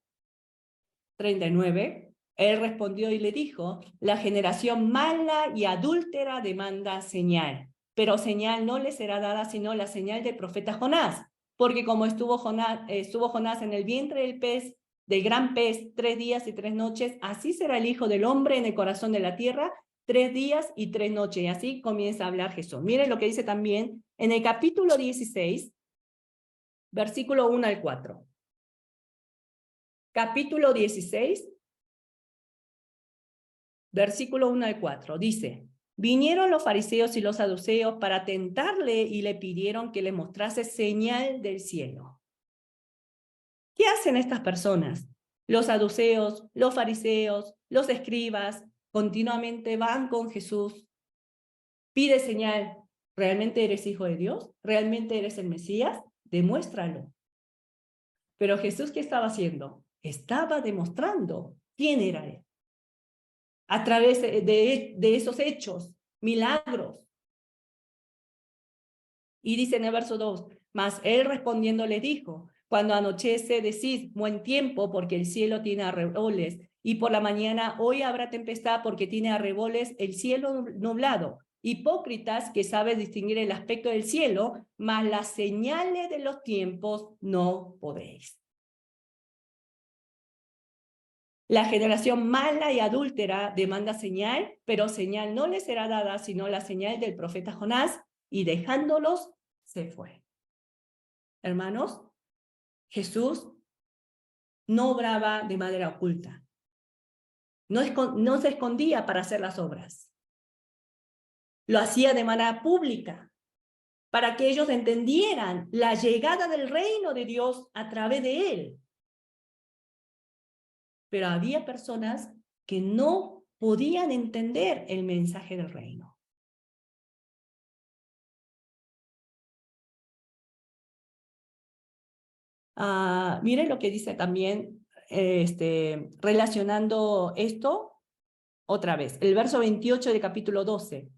39, él respondió y le dijo: la generación mala y adúltera demanda señal, pero señal no le será dada sino la señal del profeta Jonás. Porque como estuvo Jonás en el vientre del gran pez 3 días y 3 noches, así será el Hijo del Hombre en el corazón de la tierra 3 días y 3 noches. Y así comienza a hablar Jesús. Miren lo que dice también en el capítulo 16, versículo 1 al 4. Capítulo 16, versículo 1 al 4, dice: vinieron los fariseos y los saduceos para tentarle y le pidieron que le mostrase señal del cielo. ¿Qué hacen estas personas? Los saduceos, los fariseos, los escribas, continuamente van con Jesús. Pide señal. ¿Realmente eres hijo de Dios? ¿Realmente eres el Mesías? Demuéstralo. Pero Jesús, ¿qué estaba haciendo? Estaba demostrando quién era él. A través de esos hechos, milagros. Y dice en el verso 2, mas él respondiendo le dijo: cuando anochece decís buen tiempo, porque el cielo tiene arreboles, y por la mañana hoy habrá tempestad, porque tiene arreboles el cielo nublado. Hipócritas, que sabes distinguir el aspecto del cielo, mas las señales de los tiempos no podéis. La generación mala y adúltera demanda señal, pero señal no le será dada sino la señal del profeta Jonás, y dejándolos se fue. Hermanos, Jesús no obraba de manera oculta. No se escondía para hacer las obras. Lo hacía de manera pública, para que ellos entendieran la llegada del reino de Dios a través de él. Pero había personas que no podían entender el mensaje del reino. Miren lo que dice también, relacionando esto otra vez. El verso 28 del capítulo 12.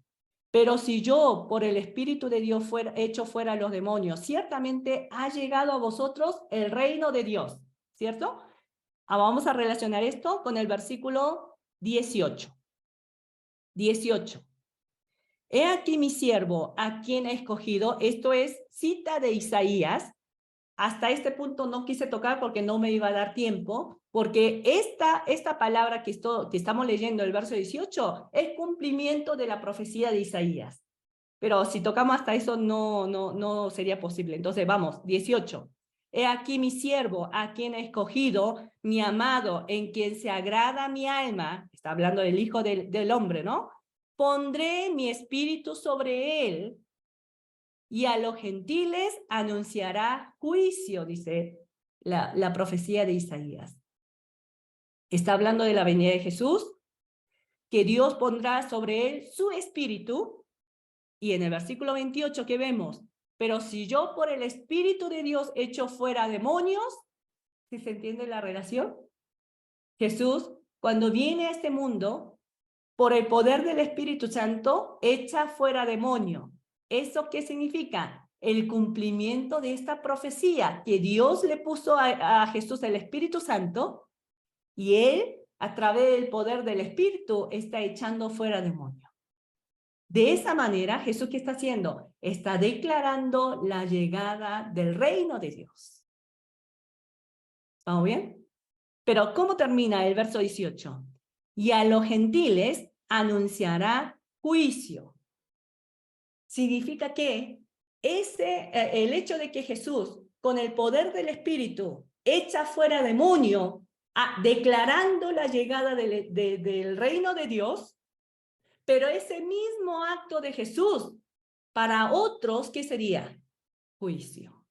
Pero si yo, por el Espíritu de Dios, echo fuera a los demonios, ciertamente ha llegado a vosotros el reino de Dios, ¿cierto? Vamos a relacionar esto con el versículo 18. 18. He aquí mi siervo, a quien he escogido. Esto es cita de Isaías. Hasta este punto no quise tocar porque no me iba a dar tiempo, porque esta palabra que estamos leyendo, el verso 18, es cumplimiento de la profecía de Isaías. Pero si tocamos hasta eso no sería posible. Entonces vamos, 18. He aquí mi siervo, a quien he escogido, mi amado, en quien se agrada mi alma. Está hablando del Hijo del Hombre, ¿no? Pondré mi espíritu sobre él y a los gentiles anunciará juicio, dice la profecía de Isaías. Está hablando de la venida de Jesús, que Dios pondrá sobre él su espíritu. Y en el versículo 28 que vemos, pero si yo por el Espíritu de Dios echo fuera demonios, ¿sí se entiende la relación? Jesús, cuando viene a este mundo, por el poder del Espíritu Santo, echa fuera demonio. ¿Eso qué significa? El cumplimiento de esta profecía, que Dios le puso a Jesús el Espíritu Santo, y él, a través del poder del Espíritu, está echando fuera demonios. De esa manera, Jesús, ¿qué está haciendo? Está declarando la llegada del reino de Dios. ¿Vamos bien? Pero ¿cómo termina el verso 18? Y a los gentiles anunciará juicio. Significa que el hecho de que Jesús, con el poder del Espíritu, echa fuera demonio, declarando la llegada del reino de Dios. Pero ese mismo acto de Jesús, para otros, ¿qué sería? Juicio.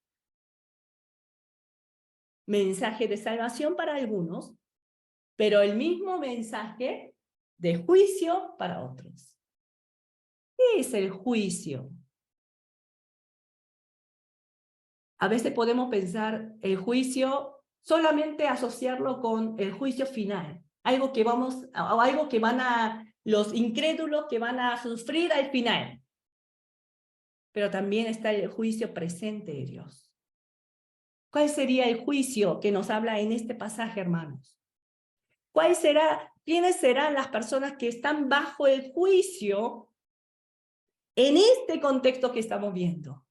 Mensaje de salvación para algunos, pero el mismo mensaje de juicio para otros. ¿Qué es el juicio? A veces podemos pensar el juicio, solamente asociarlo con el juicio final, algo que los incrédulos que van a sufrir al final. Pero también está el juicio presente de Dios. ¿Cuál sería el juicio que nos habla en este pasaje, hermanos? ¿Quiénes serán las personas que están bajo el juicio en este contexto que estamos viendo?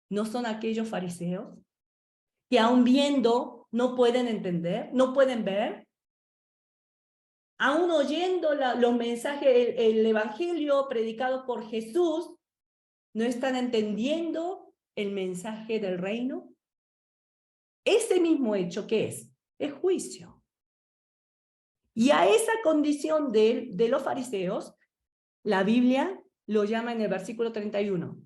¿No son aquellos fariseos que aún viendo no pueden entender, no pueden ver? Aún oyendo los mensajes, el evangelio predicado por Jesús, ¿no están entendiendo el mensaje del reino? Ese mismo hecho, ¿qué es? Es juicio. Y a esa condición de los fariseos, la Biblia lo llama en el versículo 31.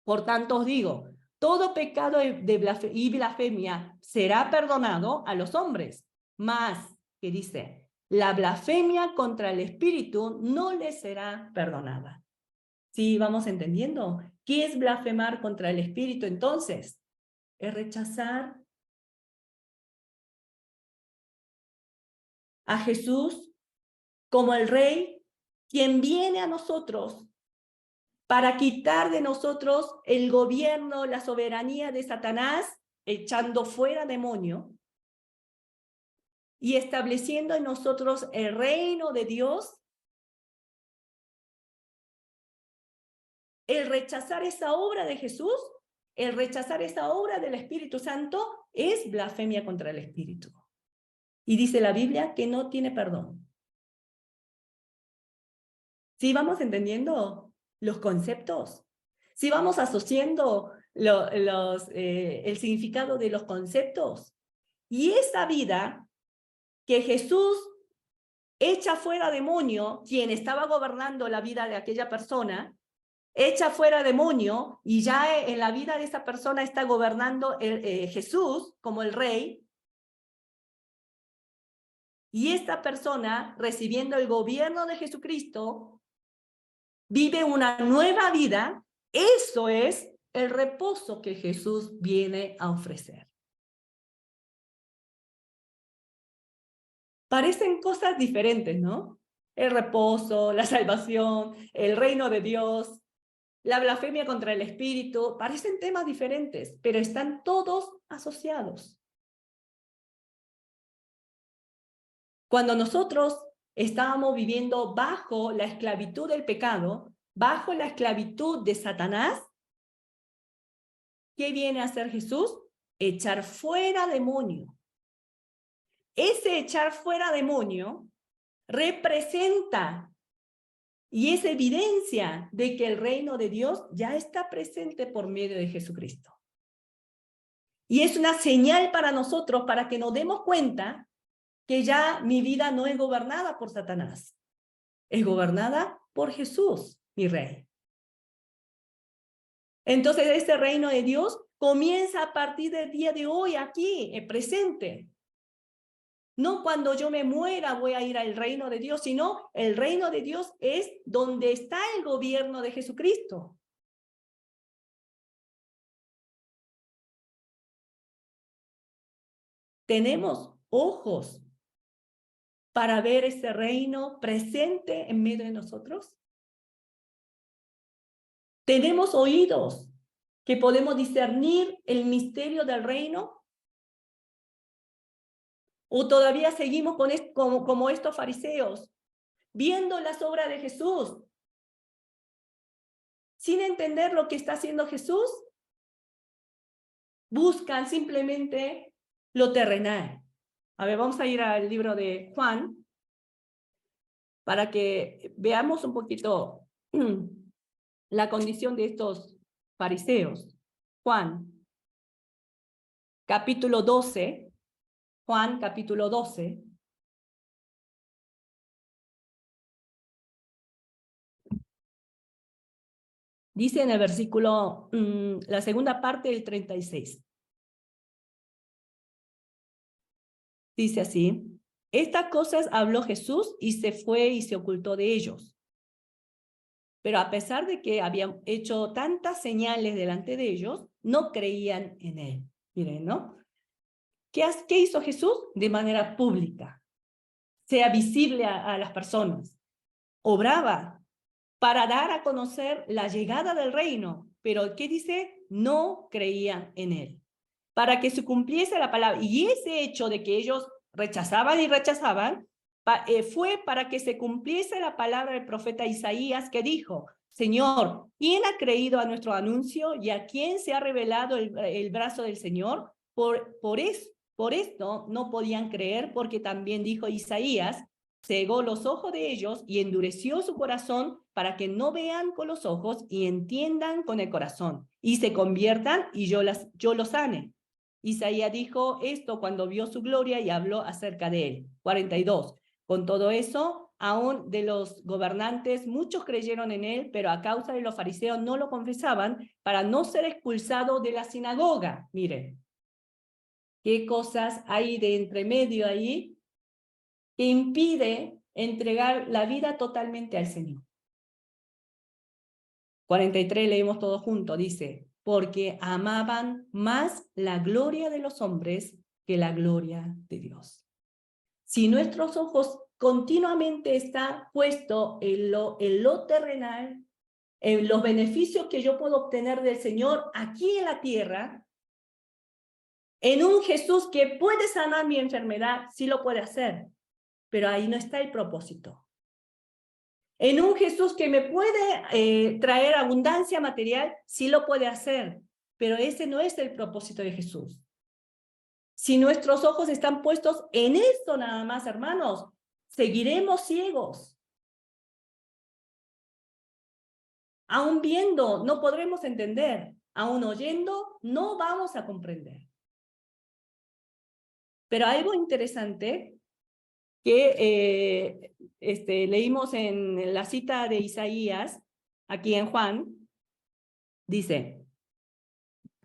Por tanto os digo, todo pecado y blasfemia será perdonado a los hombres, mas, que dice, la blasfemia contra el Espíritu no les será perdonada. ¿Sí vamos entendiendo? ¿Qué es blasfemar contra el Espíritu entonces? Es rechazar a Jesús como el Rey, quien viene a nosotros para quitar de nosotros el gobierno, la soberanía de Satanás, echando fuera demonio y estableciendo en nosotros el reino de Dios. El rechazar esa obra de Jesús, el rechazar esa obra del Espíritu Santo, es blasfemia contra el Espíritu. Y dice la Biblia que no tiene perdón. ¿Sí vamos entendiendo los conceptos? ¿Sí vamos asociando el significado de los conceptos? Y esa vida que Jesús echa fuera demonio, quien estaba gobernando la vida de aquella persona, echa fuera demonio y ya en la vida de esa persona está gobernando Jesús como el Rey. Y esta persona, recibiendo el gobierno de Jesucristo, vive una nueva vida. Eso es el reposo que Jesús viene a ofrecer. Parecen cosas diferentes, ¿no? el reposo, la salvación, el reino de Dios, la blasfemia contra el Espíritu, parecen temas diferentes, pero están todos asociados. Cuando nosotros estábamos viviendo bajo la esclavitud del pecado, bajo la esclavitud de Satanás, ¿qué viene a hacer Jesús? Echar fuera demonio. Ese echar fuera demonio representa y es evidencia de que el reino de Dios ya está presente por medio de Jesucristo. Y es una señal para nosotros, para que nos demos cuenta que ya mi vida no es gobernada por Satanás, es gobernada por Jesús, mi rey. Entonces este reino de Dios comienza a partir del día de hoy, aquí, presente. No cuando yo me muera voy a ir al reino de Dios, sino el reino de Dios es donde está el gobierno de Jesucristo. Tenemos ojos para ver ese reino presente en medio de nosotros. Tenemos oídos que podemos discernir el misterio del reino. ¿O todavía seguimos como estos fariseos, viendo las obras de Jesús, sin entender lo que está haciendo Jesús? Buscan simplemente lo terrenal. A ver, vamos a ir al libro de Juan, para que veamos un poquito la condición de estos fariseos. Juan, capítulo 12. Juan, capítulo 12. Dice en el versículo, la segunda parte del 36. Dice así: estas cosas habló Jesús y se fue y se ocultó de ellos. Pero a pesar de que habían hecho tantas señales delante de ellos, no creían en él. Miren, ¿no? ¿Qué hizo Jesús? De manera pública, sea visible a las personas. Obraba para dar a conocer la llegada del reino, pero ¿qué dice? No creían en él. Para que se cumpliese la palabra. Y ese hecho de que ellos rechazaban y rechazaban, fue para que se cumpliese la palabra del profeta Isaías, que dijo: Señor, ¿quién ha creído a nuestro anuncio y a quién se ha revelado el brazo del Señor? Por esto no podían creer, porque también dijo Isaías: cegó los ojos de ellos y endureció su corazón, para que no vean con los ojos y entiendan con el corazón y se conviertan y yo los sane. Isaías dijo esto cuando vio su gloria y habló acerca de él. 42. Con todo eso, aún de los gobernantes, muchos creyeron en él, pero a causa de los fariseos no lo confesaban, para no ser expulsado de la sinagoga. Miren, qué cosas hay de entre medio ahí que impide entregar la vida totalmente al Señor. 43, leemos todo junto, dice: porque amaban más la gloria de los hombres que la gloria de Dios. Si nuestros ojos continuamente están puestos en lo terrenal, en los beneficios que yo puedo obtener del Señor aquí en la tierra, en un Jesús que puede sanar mi enfermedad, sí lo puede hacer, pero ahí no está el propósito. En un Jesús que me puede traer abundancia material, sí lo puede hacer, pero ese no es el propósito de Jesús. Si nuestros ojos están puestos en esto nada más, hermanos, seguiremos ciegos. Aún viendo, no podremos entender. Aún oyendo, no vamos a comprender. Pero algo interesante que leímos en la cita de Isaías, aquí en Juan, dice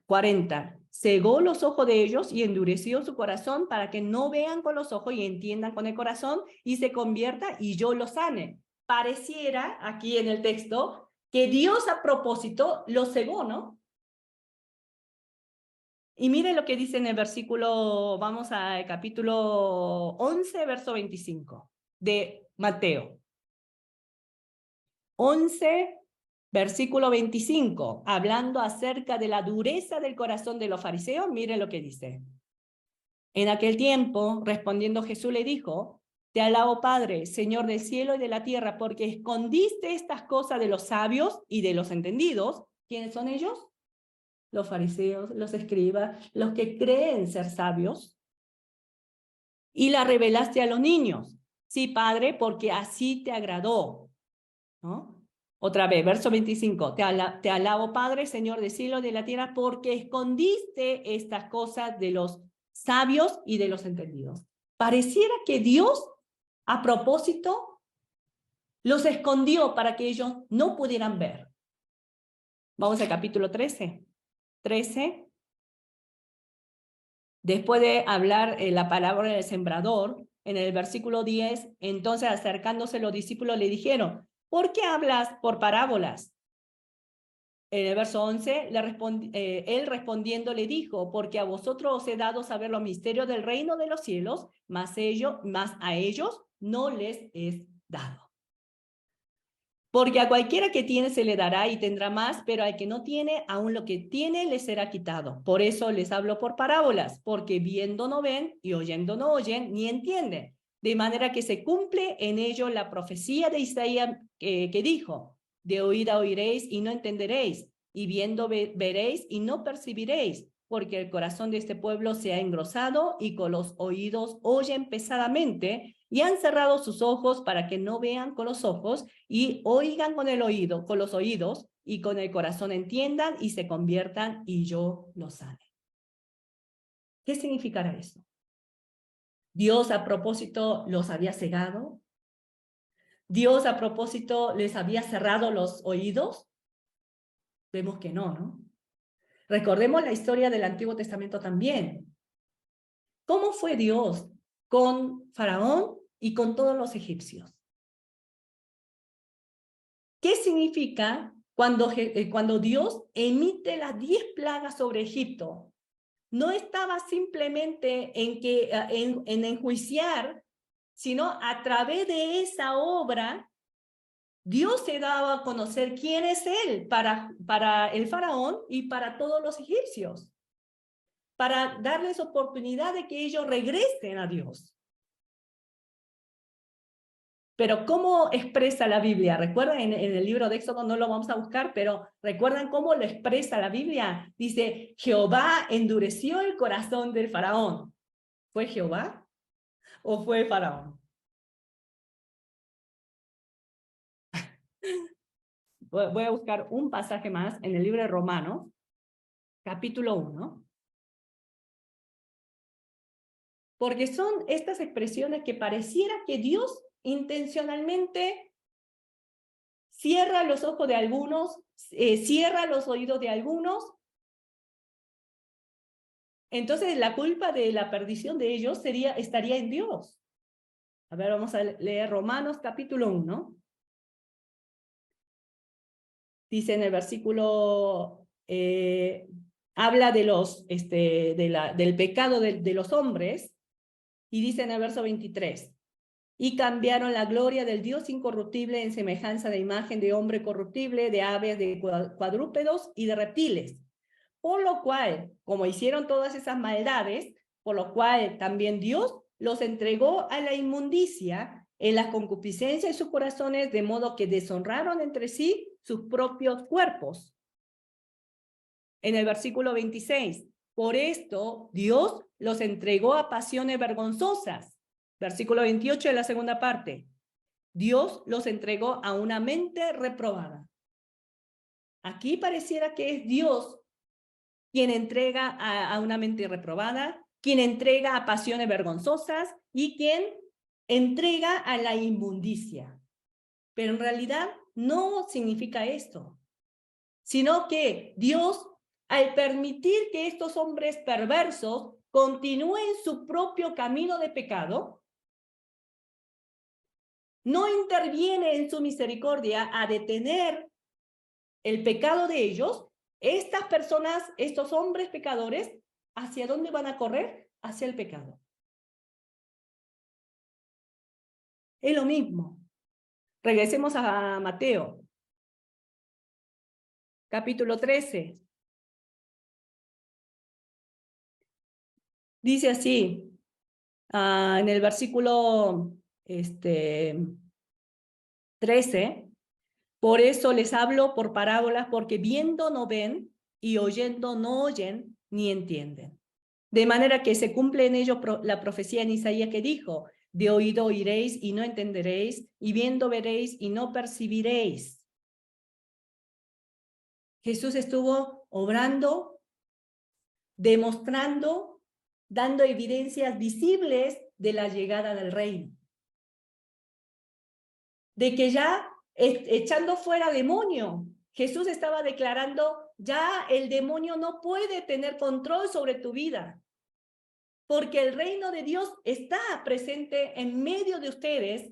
40, cegó los ojos de ellos y endureció su corazón, para que no vean con los ojos y entiendan con el corazón y se convierta y yo los sane. Pareciera aquí en el texto que Dios a propósito los cegó, ¿no? Y miren lo que dice en el versículo, vamos al capítulo 11, verso 25 de Mateo. 11, versículo 25, hablando acerca de la dureza del corazón de los fariseos, mire lo que dice. En aquel tiempo, respondiendo Jesús le dijo, te alabo, Padre, Señor del cielo y de la tierra, porque escondiste estas cosas de los sabios y de los entendidos. ¿Quiénes son ellos? Los fariseos, los escribas, los que creen ser sabios. Y la revelaste a los niños. Sí, Padre, porque así te agradó. ¿No? Otra vez, verso 25. Te alabo, Padre, Señor del cielo y de la tierra, porque escondiste estas cosas de los sabios y de los entendidos. Pareciera que Dios, a propósito, los escondió para que ellos no pudieran ver. Vamos al capítulo 13. 13. Después de hablar la palabra del sembrador, en el versículo 10, entonces acercándose los discípulos le dijeron, ¿por qué hablas por parábolas? En el verso 11, él respondiendo le dijo, porque a vosotros os he dado saber los misterios del reino de los cielos, mas a ellos no les es dado. Porque a cualquiera que tiene se le dará y tendrá más, pero al que no tiene, aún lo que tiene le será quitado. Por eso les hablo por parábolas, porque viendo no ven y oyendo no oyen, ni entienden. De manera que se cumple en ello la profecía de Isaías que dijo, de oída oiréis y no entenderéis, y viendo veréis y no percibiréis, porque el corazón de este pueblo se ha engrosado y con los oídos oyen pesadamente, y han cerrado sus ojos para que no vean con los ojos y oigan con el oído, con los oídos, y con el corazón entiendan y se conviertan y yo los sane. ¿Qué significará eso? ¿Dios a propósito los había cegado? ¿Dios a propósito les había cerrado los oídos? Vemos que no, ¿no? Recordemos la historia del Antiguo Testamento también. ¿Cómo fue Dios con Faraón y con todos los egipcios? ¿Qué significa cuando Dios emite las 10 plagas sobre Egipto? No estaba simplemente en enjuiciar, sino a través de esa obra, Dios se daba a conocer quién es Él para el faraón y para todos los egipcios, para darles oportunidad de que ellos regresen a Dios. Pero ¿cómo expresa la Biblia? ¿Recuerdan? En el libro de Éxodo no lo vamos a buscar, pero ¿recuerdan cómo lo expresa la Biblia? Dice, Jehová endureció el corazón del faraón. ¿Fue Jehová o fue Faraón? Voy a buscar un pasaje más en el libro de Romanos, capítulo 1. Porque son estas expresiones que pareciera que Dios intencionalmente cierra los ojos de algunos, cierra los oídos de algunos. Entonces la culpa de la perdición de ellos estaría en Dios. A ver, vamos a leer Romanos capítulo 1. Dice en el versículo, habla de del pecado de los hombres, y dice en el verso 23, y cambiaron la gloria del Dios incorruptible en semejanza de imagen de hombre corruptible, de aves, de cuadrúpedos y de reptiles. Por lo cual, como hicieron todas esas maldades, por lo cual también Dios los entregó a la inmundicia en las concupiscencias de sus corazones, de modo que deshonraron entre sí sus propios cuerpos. En el versículo 26, por esto Dios los entregó a pasiones vergonzosas. Versículo 28 de la segunda parte. Dios los entregó a una mente reprobada. Aquí pareciera que es Dios quien entrega a una mente reprobada, quien entrega a pasiones vergonzosas y quien entrega a la inmundicia. Pero en realidad no significa esto, sino que Dios, al permitir que estos hombres perversos continúen su propio camino de pecado, no interviene en su misericordia a detener el pecado de ellos. Estas personas, estos hombres pecadores, ¿hacia dónde van a correr? Hacia el pecado. Es lo mismo. Regresemos a Mateo. capítulo 13. Dice así, en el versículo 13, por eso les hablo por parábolas, porque viendo no ven y oyendo no oyen ni entienden. De manera que se cumple en ello la profecía en Isaías que dijo, de oído oiréis y no entenderéis, y viendo veréis y no percibiréis. Jesús estuvo obrando, demostrando, dando evidencias visibles de la llegada del reino. De que ya echando fuera demonio, Jesús estaba declarando, ya el demonio no puede tener control sobre tu vida, porque el reino de Dios está presente en medio de ustedes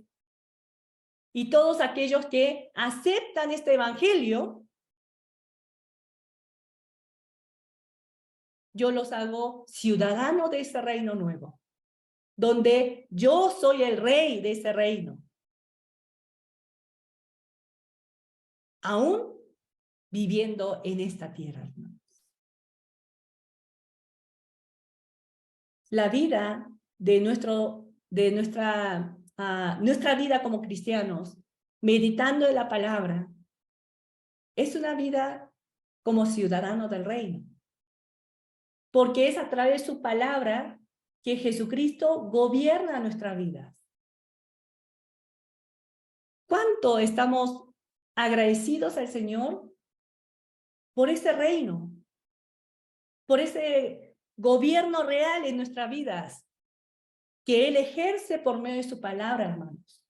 y todos aquellos que aceptan este evangelio, yo los hago ciudadanos de ese reino nuevo, donde yo soy el rey de ese reino. Aún viviendo en esta tierra, hermanos. La vida de nuestra vida como cristianos, meditando en la palabra, es una vida como ciudadanos del reino. Porque es a través de su palabra que Jesucristo gobierna nuestra vida. ¿Cuánto estamos agradecidos al Señor por ese reino, por ese gobierno real en nuestras vidas que Él ejerce por medio de su palabra, hermanos?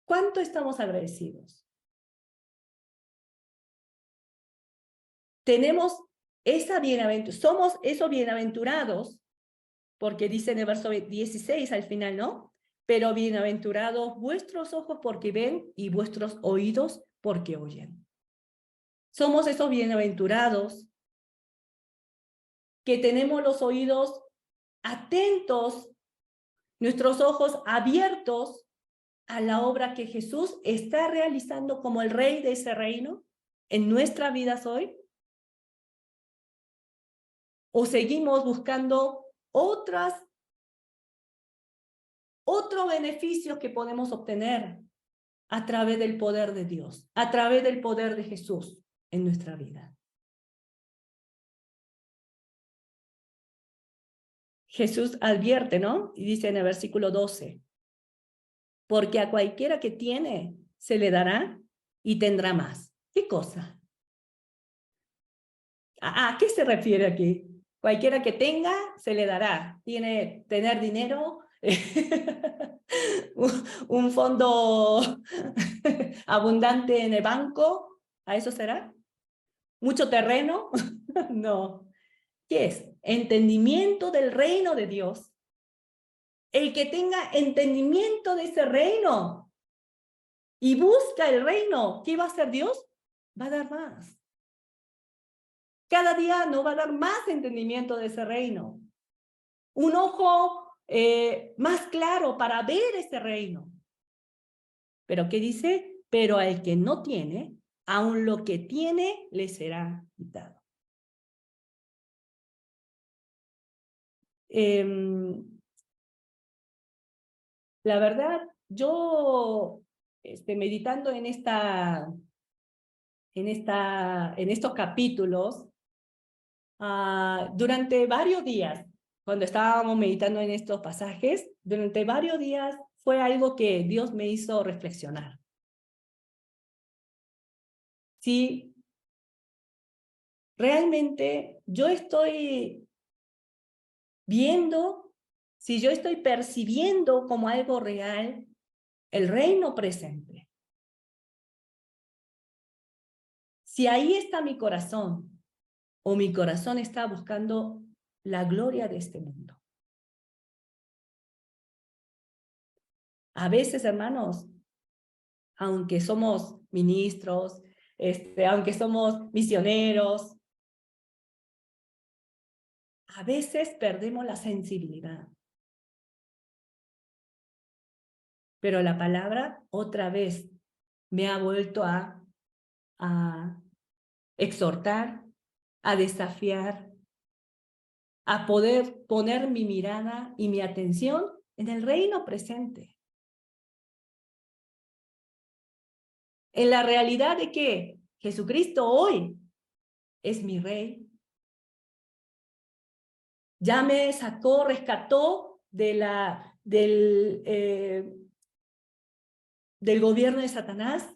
¿Cuánto estamos agradecidos? Tenemos somos esos bienaventurados, porque dice en el verso 16 al final, ¿no? Pero bienaventurados vuestros ojos porque ven y vuestros oídos porque oyen. Somos esos bienaventurados que tenemos los oídos atentos, nuestros ojos abiertos a la obra que Jesús está realizando como el rey de ese reino en nuestras vidas hoy. ¿O seguimos buscando otros beneficios que podemos obtener a través del poder de Dios, a través del poder de Jesús en nuestra vida? Jesús advierte, ¿no? Y dice en el versículo 12, porque a cualquiera que tiene, se le dará y tendrá más. ¿Qué cosa? ¿A qué se refiere aquí? Cualquiera que tenga, se le dará. Tener dinero, un fondo abundante en el banco, ¿a eso será? ¿Mucho terreno? No. ¿Qué es? Entendimiento del reino de Dios. El que tenga entendimiento de ese reino y busca el reino, ¿qué va a hacer Dios? Va a dar más. Cada día nos va a dar más entendimiento de ese reino. Un ojo más claro para ver ese reino. ¿Pero qué dice? Pero al que no tiene, aun lo que tiene le será quitado. La verdad, yo meditando en estos capítulos, durante varios días, cuando estábamos meditando en estos pasajes, durante varios días fue algo que Dios me hizo reflexionar. Si realmente yo estoy viendo, si yo estoy percibiendo como algo real el reino presente. Si ahí está mi corazón, o mi corazón está buscando la gloria de este mundo. A veces, hermanos, aunque somos ministros, aunque somos misioneros, a veces perdemos la sensibilidad. Pero la palabra otra vez me ha vuelto a exhortar, a desafiar, a poder poner mi mirada y mi atención en el reino presente. En la realidad de que Jesucristo hoy es mi Rey. Ya me sacó, rescató del gobierno de Satanás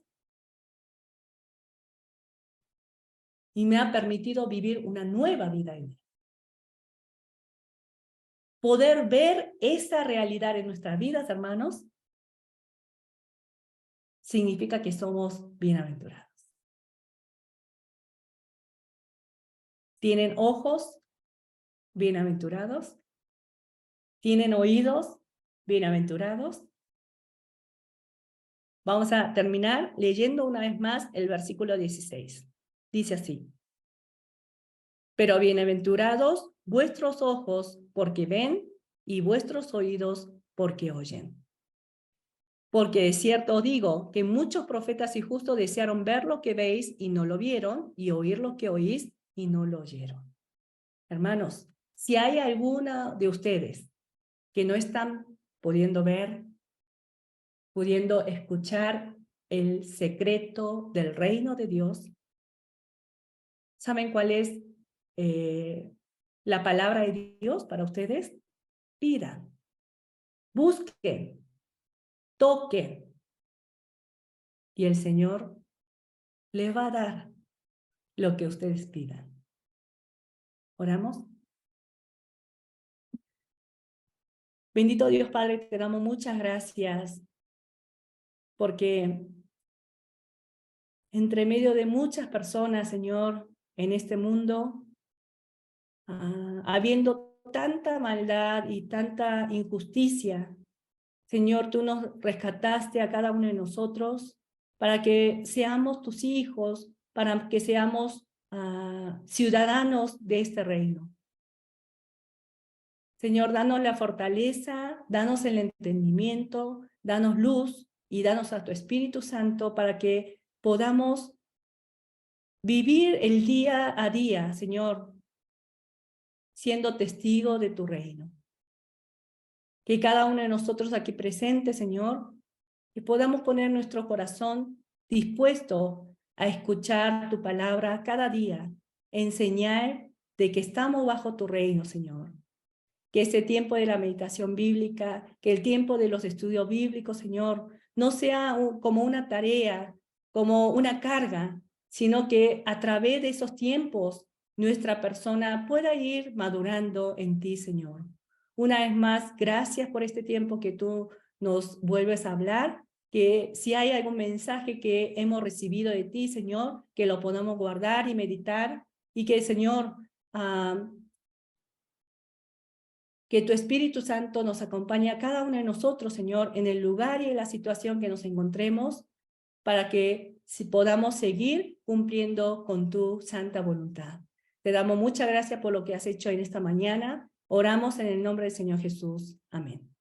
y me ha permitido vivir una nueva vida en él. Poder ver esa realidad en nuestras vidas, hermanos, significa que somos bienaventurados. ¿Tienen ojos? Bienaventurados. ¿Tienen oídos? Bienaventurados. Vamos a terminar leyendo una vez más el versículo 16. Dice así: pero bienaventurados vuestros ojos porque ven y vuestros oídos porque oyen. Porque de cierto os digo que muchos profetas y justos desearon ver lo que veis y no lo vieron, y oír lo que oís y no lo oyeron. Hermanos, si hay alguna de ustedes que no están pudiendo ver, pudiendo escuchar el secreto del reino de Dios, ¿saben cuál es la palabra de Dios para ustedes? Pidan, busquen, toquen, y el Señor les va a dar lo que ustedes pidan. ¿Oramos? Bendito Dios Padre, te damos muchas gracias porque entre medio de muchas personas, Señor, en este mundo, habiendo tanta maldad y tanta injusticia, Señor, tú nos rescataste a cada uno de nosotros para que seamos tus hijos, para que seamos ciudadanos de este reino. Señor, danos la fortaleza, danos el entendimiento, danos luz y danos a tu Espíritu Santo para que podamos vivir el día a día, Señor, siendo testigo de tu reino. Que cada uno de nosotros aquí presentes, Señor, que podamos poner nuestro corazón dispuesto a escuchar tu palabra cada día, enseñar de que estamos bajo tu reino, Señor. Que ese tiempo de la meditación bíblica, que el tiempo de los estudios bíblicos, Señor, no sea como una tarea, como una carga, sino que a través de esos tiempos nuestra persona pueda ir madurando en ti, Señor. Una vez más, gracias por este tiempo que tú nos vuelves a hablar, que si hay algún mensaje que hemos recibido de ti, Señor, que lo podamos guardar y meditar, y que, Señor, que tu Espíritu Santo nos acompañe a cada uno de nosotros, Señor, en el lugar y en la situación que nos encontremos, para que podamos seguir cumpliendo con tu santa voluntad. Te damos muchas gracias por lo que has hecho en esta mañana. Oramos en el nombre del Señor Jesús. Amén.